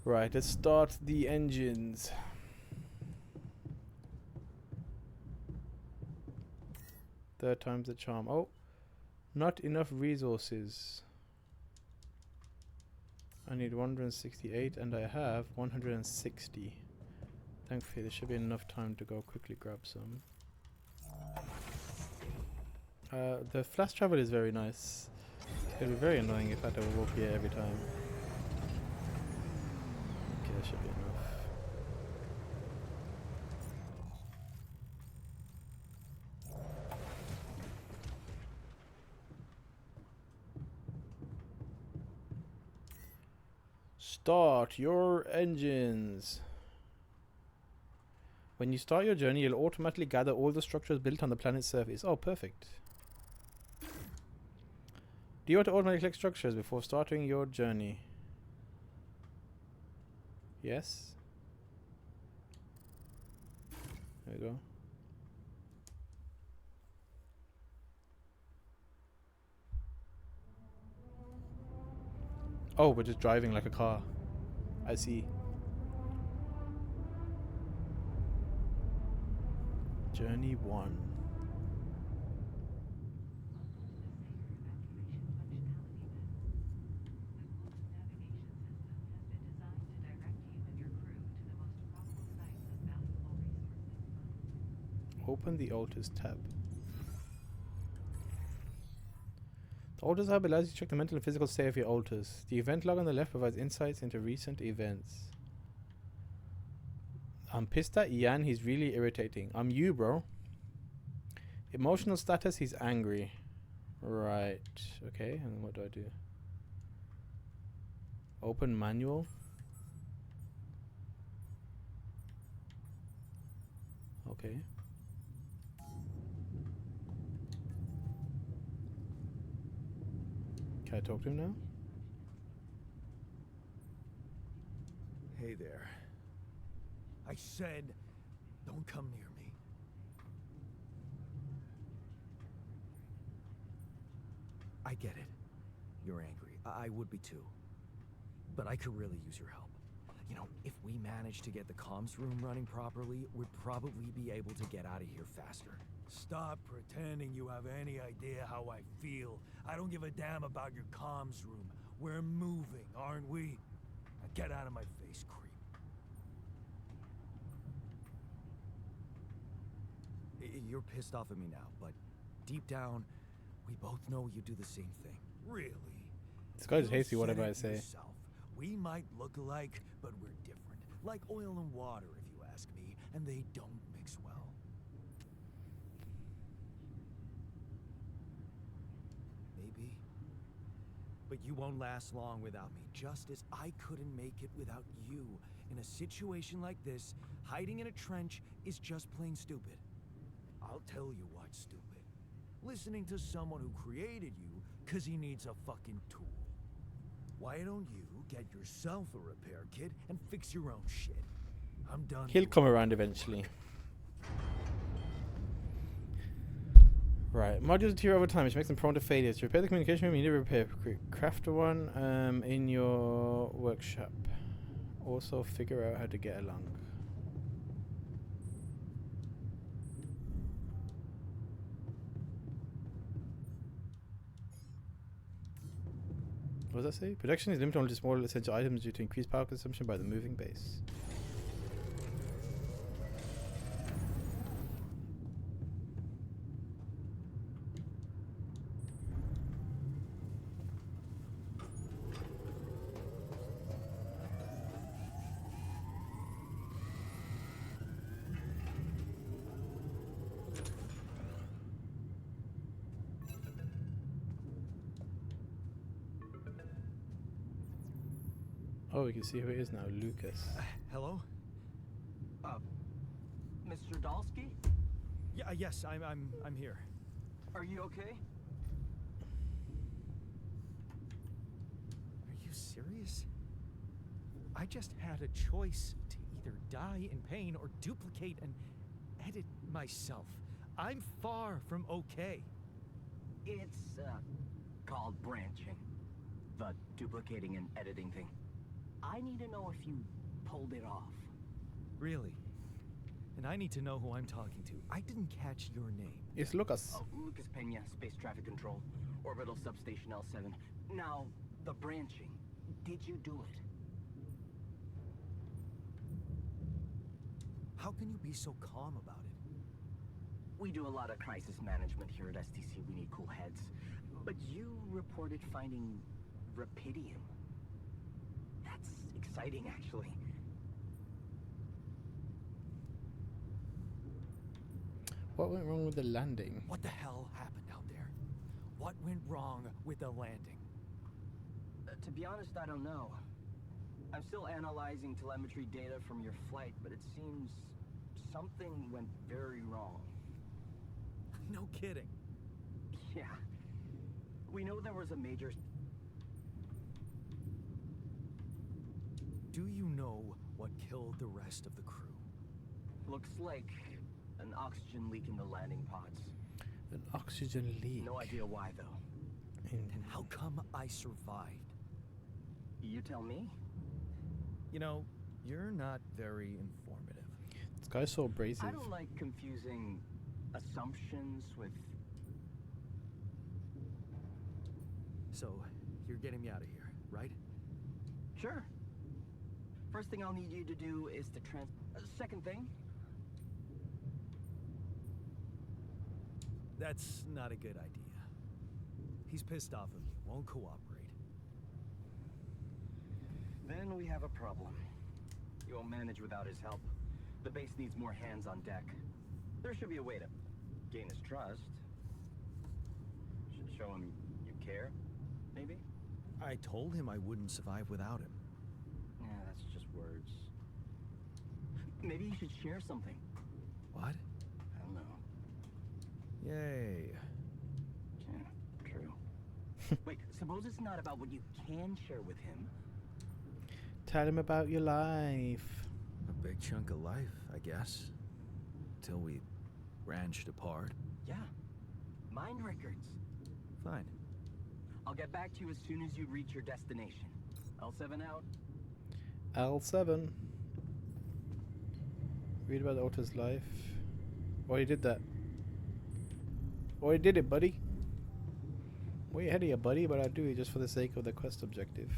Right, let's start the engines. Third time's the charm. Oh, not enough resources. I need 168 and I have 160. Thankfully there should be enough time to go quickly grab some. The flash travel is very nice. It's gonna be very annoying if I have to walk here every time. Okay, that should be enough. Start your engines. When you start your journey, you'll automatically gather all the structures built on the planet's surface. Oh, perfect. Do you want to automatically collect structures before starting your journey? Yes. There we go. Oh, we're just driving like a car. I see. Journey 1. Open the altars tab. The altars hub allows you to check the mental and physical state of your altars. The event log on the left provides insights into recent events. I'm pissed at Ian, he's really irritating. I'm you, bro. Emotional status, he's angry. Right, okay, and what do I do? Open manual. Okay. Can I talk to him now? Hey there. I said, don't come near me. I get it. You're angry. I would be too. But I could really use your help. You know, if we manage to get the comms room running properly, we'd probably be able to get out of here faster. Stop pretending you have any idea how I feel. I don't give a damn about your comms room. We're moving, aren't we? Now get out of my face, creep. You're pissed off at me now, but deep down, we both know you do the same thing. Really. This guy just You hates you, whatever said I it say. yourself. We might look alike, but we're different. Like oil and water, if you ask me, and they don't mix well. Maybe. But you won't last long without me, just as I couldn't make it without you. In a situation like this, hiding in a trench is just plain stupid. I'll tell you what's stupid. Listening to someone who created you because he needs a fucking tool. Why don't you get yourself a repair kit and fix your own shit? I'm done. He'll come around eventually. Right, modules deteriorate over time, which makes them prone to failures. To repair the communication room, you need to repair craft one in your workshop. Also, figure out how to get along. What does that say? Production is limited only to small essential items due to increased power consumption by the moving base. Oh, we can see who it is now, Lucas. Hello? Mr. Dalsky? Yeah, yes, I'm here. Are you okay? Are you serious? I just had a choice to either die in pain or duplicate and edit myself. I'm far from okay. It's, called branching. The duplicating and editing thing. I need to know if you pulled it off. Really? And I need to know who I'm talking to. I didn't catch your name. It's Lucas. Oh, Lucas Pena, Space Traffic Control, Orbital Substation L7. Now, the branching. Did you do it? How can you be so calm about it? We do a lot of crisis management here at STC. We need cool heads. But you reported finding Rapidium. That's exciting, actually. What went wrong with the landing? What the hell happened out there? What went wrong with the landing? To be honest, I don't know. I'm still analyzing telemetry data from your flight, but it seems something went very wrong. No kidding. Yeah. We know there was a major... Do you know what killed the rest of the crew? Looks like an oxygen leak in the landing pods. An oxygen leak. No idea why, though. And how come I survived? You tell me? You know, you're not very informative. This guy's so abrasive. I don't like confusing assumptions with... So, you're getting me out of here, right? Sure. First thing I'll need you to do is to second thing? That's not a good idea. He's pissed off at me, won't cooperate. Then we have a problem. You won't manage without his help. The base needs more hands on deck. There should be a way to gain his trust. Should show him you care, maybe? I told him I wouldn't survive without him. Yeah, that's just words. Maybe you should share something. What? I don't know. Yay. Yeah, true. Wait, suppose it's not about what you can share with him. Tell him about your life. A big chunk of life, I guess. Till we branched apart. Yeah. Mind records. Fine. I'll get back to you as soon as you reach your destination. L7 out. L7. Read about Otto's life. Oh, he did that. Oh, he did it, buddy. Way ahead of you, buddy, but I do it just for the sake of the quest objective.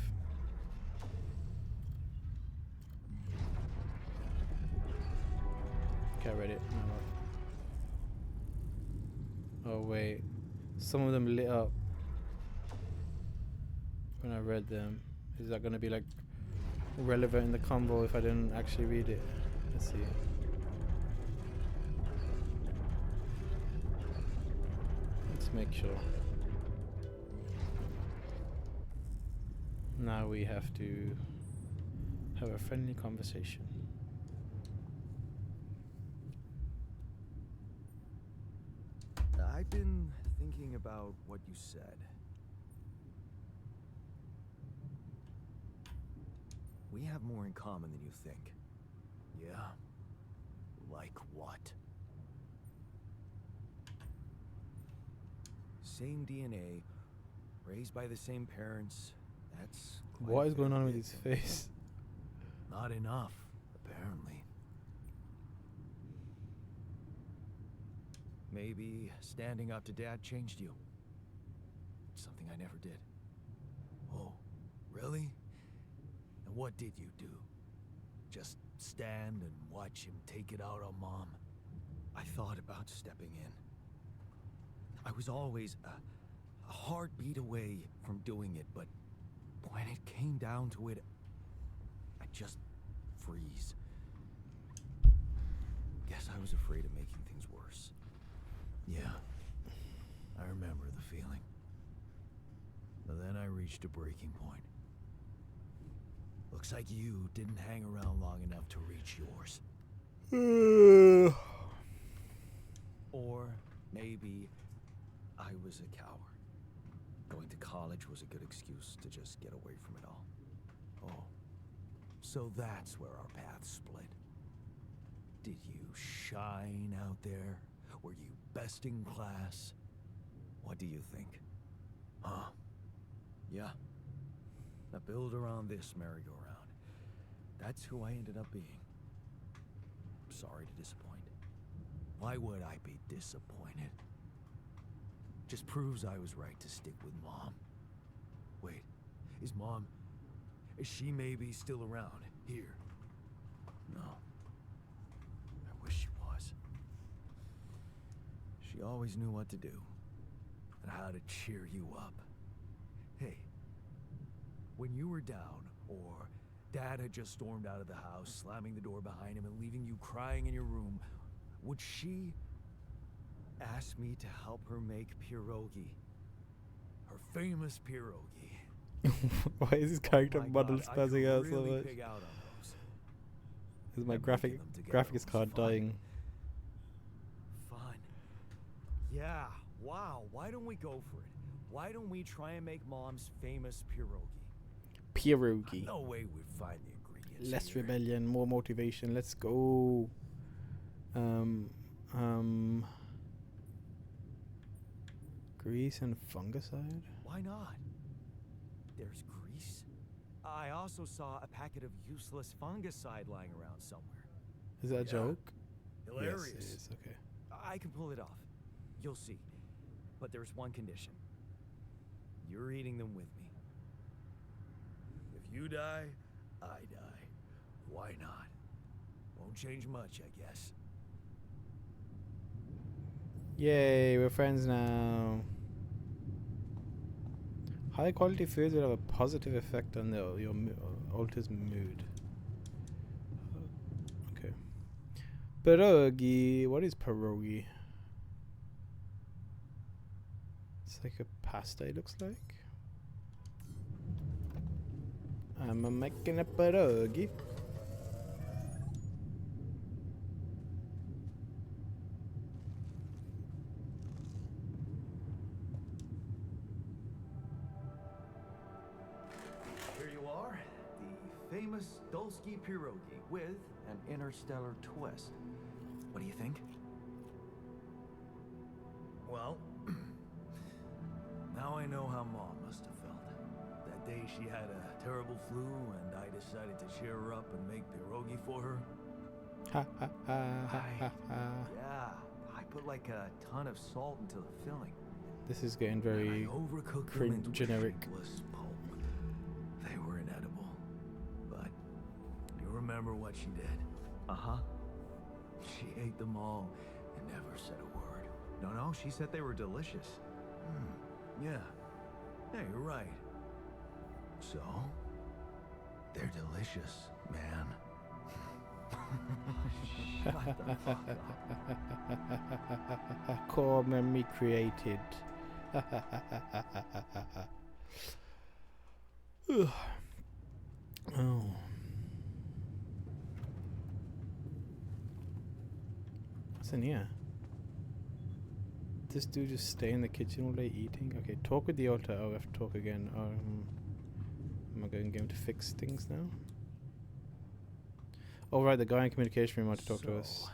Okay, I read it. Now Oh wait, some of them lit up when I read them. Is that gonna be like relevant in the convo if I didn't actually read it? Let's see. Let's make sure. Now we have to have a friendly conversation. I've been thinking about what you said. We have more in common than you think. Yeah? Like what? Same DNA, raised by the same parents. That's quite What a is going on with bit, his don't you face? Not enough, apparently. Maybe standing up to Dad changed you. Something I never did. Oh, really? And what did you do? Just stand and watch him take it out on Mom? I thought about stepping in. I was always a heartbeat away from doing it, but when it came down to it, I'd just freeze. Guess I was afraid of making things worse. Yeah, I remember the feeling. But then I reached a breaking point. Looks like you didn't hang around long enough to reach yours. Or maybe I was a coward. Going to college was a good excuse to just get away from it all. Oh, so that's where our paths split. Did you shine out there? Were you best in class? What do you think? Huh? Yeah. Now build around this merry-go-round. That's who I ended up being. Sorry to disappoint. Why would I be disappointed? Just proves I was right to stick with Mom. Wait, is she maybe still around here? No. I wish she was. She always knew what to do and how to cheer you up. Hey, when you were down or Dad had just stormed out of the house, slamming the door behind him and leaving you crying in your room, would she ask me to help her make pierogi? Her famous pierogi. Why is this character my model God, I spazzing could out so really much? pig out on those. Is my And making them together graphics was card fun. dying? Fun. Yeah, wow, why don't we go for it? Why don't we try and make Mom's famous pierogi? Pierogi. No way we'd find the ingredients Less here. rebellion, more motivation. Let's go. Grease and fungicide? Why not? There's grease. I also saw a packet of useless fungicide lying around somewhere. Is that a Yeah. joke? Hilarious. Yes, it is. Okay. I can pull it off. You'll see. But there's one condition. You're eating them with me. If you die, I die. Why not? Won't change much, I guess. Yay, we're friends now. High quality foods will have a positive effect on your alters mood. Okay. Pierogi. What is pierogi? It's like a pasta, it looks like. I'm making a pierogi. Here you are, the famous Dulski pierogi with an interstellar twist. What do you think? Well, now I know how Mom must have felt. That day she had a terrible flu and I decided to cheer her up and make pierogi for her. Ha ha ha ha ha ha. Yeah, I put like a ton of salt into the filling. This is getting And very I overcooked them cringe into a generic. shapeless pulp. They were inedible. But you remember what she did? Uh-huh. She ate them all and never said a word. No, she said they were delicious. Yeah. Yeah, you're right. So, they're delicious, man. Shut the fuck up. Core memory created. Ugh. Oh. What's in here? This dude just stay in the kitchen all day eating? Okay, talk with the altar. Oh, I have to talk again. Am I going to fix things now? Oh, right, the guy in communication room wanted to talk to us.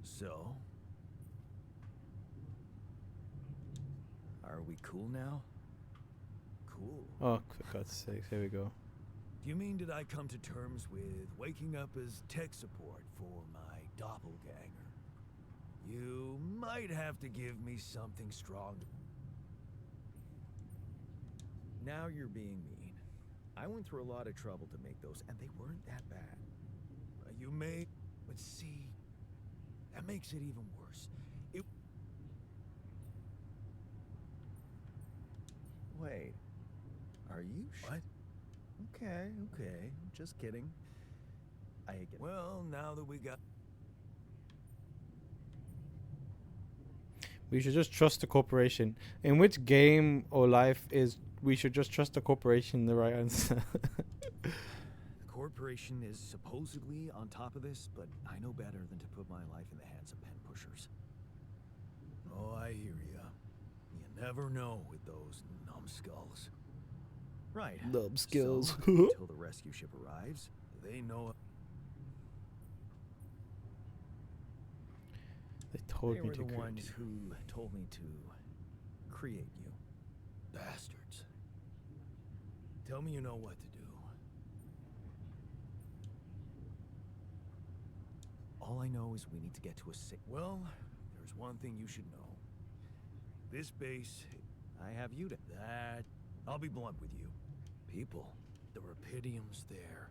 So? Are we cool now? Cool. Oh, for God's sake, here we go. Do you mean did I come to terms with waking up as tech support for my doppelganger? You might have to give me something strong. Now you're being mean. I went through a lot of trouble to make those, and they weren't that bad. You may, but see, that makes it even worse. Wait, are you what? Okay, just kidding. I get. Well, now that we got. We should just trust the corporation. In which game or life is we should just trust the corporation the right answer? The corporation is supposedly on top of this, but I know better than to put my life in the hands of pen pushers. Oh, I hear ya. You never know with those numbskulls. Right. Numbskulls. So, until the rescue ship arrives, they know. They told They me were to the create. ones who told me to create you. Bastards. Tell me you know what to do. All I know is we need to get to a sick. Well, there's one thing you should know. This base, I have you to that. I'll be blunt with you. People, the Rapidium's there.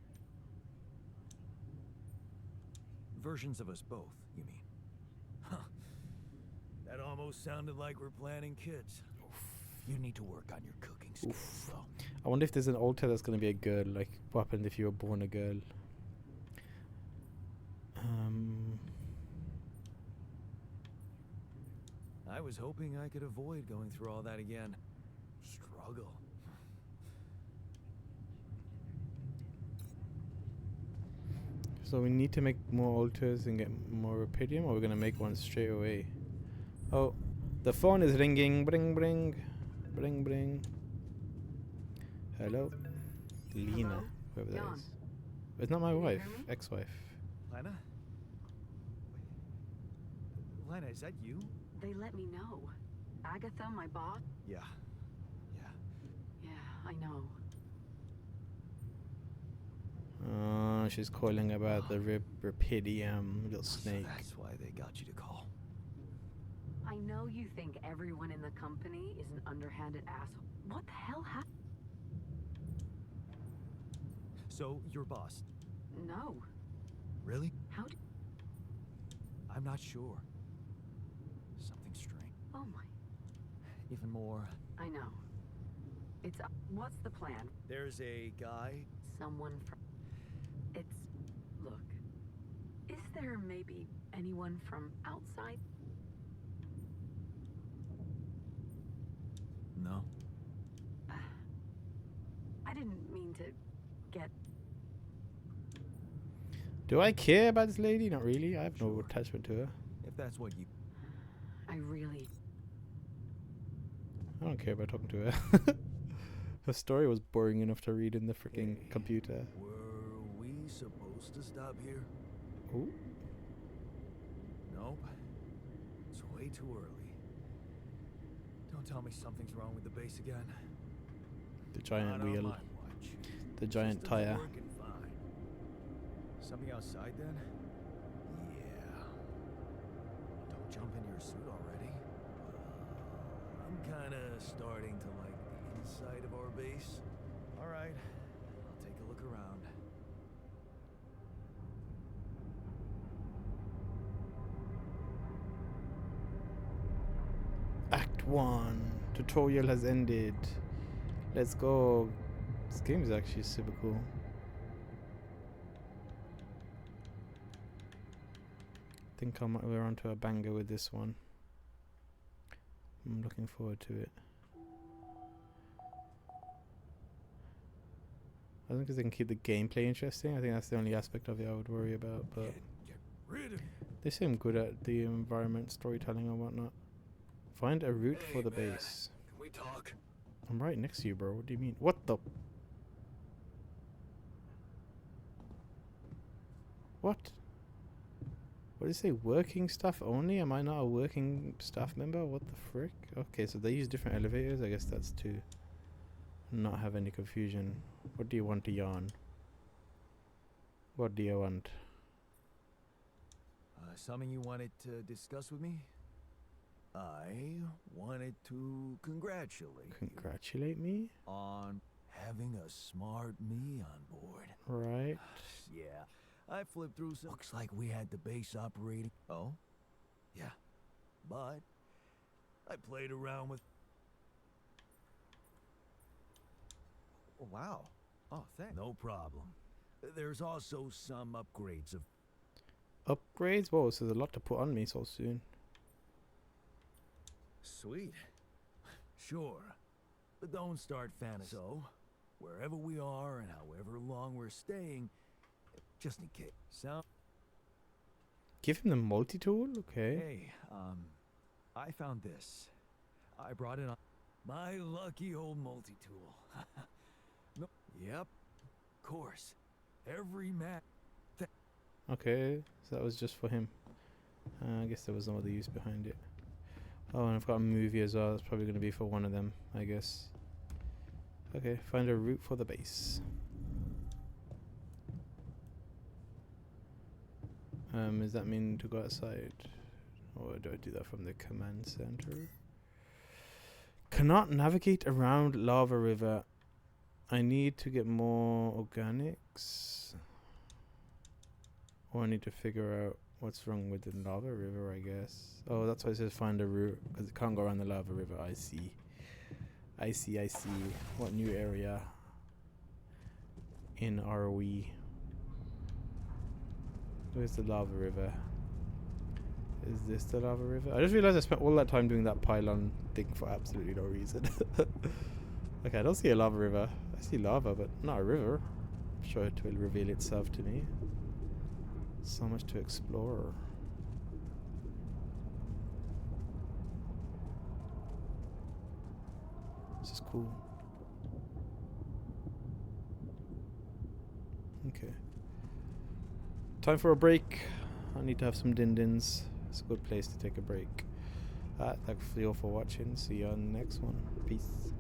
Versions of us both, you mean? Huh. That almost sounded like we're planning kids. You need to work on your cooking skills, though. I wonder if there's an altar that's going to be a girl. Like, what happened if you were born a girl? I was hoping I could avoid going through all that again. Struggle. So we need to make more altars and get more Rapidium, or we're going to make one straight away? Oh, the phone is ringing. Bring, bring. Bring, bring. Hello? Lena, Hello? whoever that Jan. is. It's not my Can you wife, hear me? ex-wife. Lena? Lena, is that you? They let me know. Agatha, my boss? Yeah. Yeah, I know. She's calling about the Rapidium, little snake. So that's why they got you to call. I know you think everyone in the company is an underhanded asshole. What the hell happened? So, your boss. No. Really? How did... I'm not sure. Something strange. Oh my... Even more. I know. It's... what's the plan? There's a guy. Someone from... It's... Look. Is there maybe anyone from outside? No. I didn't mean to get... Do I care about this lady? Not really. I have no Sure. attachment to her. If that's what you... I really... I don't care about talking to her. Her story was boring enough to read in the freaking Hey, computer. Were we supposed to stop here? Ooh. Nope. It's way too early. Don't tell me something's wrong with the base again. The giant Not on wheel. my watch. The giant Systems are tire. working fine. Something outside then? Yeah. Don't jump in your suit already. I'm kinda starting to like the inside of our base. Alright, I'll take a look around. 1. Tutorial has ended. Let's go. This game is actually super cool. I think we're onto a banger with this one. I'm looking forward to it. I think because they can keep the gameplay interesting. I think that's the only aspect of it I would worry about. But Get rid of they seem good at the environment storytelling and whatnot. Find a route for the base. Can we talk? I'm right next to you, bro. What do you mean? What the? What? What did it say? Working staff only? Am I not a working staff member? What the frick? Okay, so they use different elevators. I guess that's to not have any confusion. What do you want to yarn? What do you want? something you wanted to discuss with me? I wanted to congratulate Congratulate me? you on having a smart me on board. Right. Yeah, I flipped through some. Looks like we had the base operating. Oh? Yeah. But I played around with. Oh, wow. Oh, thanks. No problem. There's also some upgrades of. Upgrades? Whoa, so there's a lot to put on me so soon. Sweet. Sure. But don't start fantasy. So, wherever we are and however long we're staying, just in case. So. Give him the multi-tool? Okay. Hey, I found this. I brought it on. My lucky old multi-tool. No. Yep. Of course. Every man. Okay, so that was just for him. I guess there was no other use behind it. Oh, and I've got a movie as well. That's probably going to be for one of them, I guess. Okay, find a route for the base. Does that mean to go outside? Or do I do that from the command center? Cannot navigate around lava river. I need to get more organics. Or I need to figure out what's wrong with the lava river, I guess. Oh, that's why it says find a route, because it can't go around the lava river. I see. I see. What new area in are we? Where's the lava river? Is this the lava river? I just realized I spent all that time doing that pylon thing for absolutely no reason. Okay, I don't see a lava river. I see lava, but not a river. I'm sure it will reveal itself to me. So much to explore. This is cool. Okay. Time for a break. I need to have some din-dins. It's a good place to take a break. Thanks for watching. See you on the next one. Peace.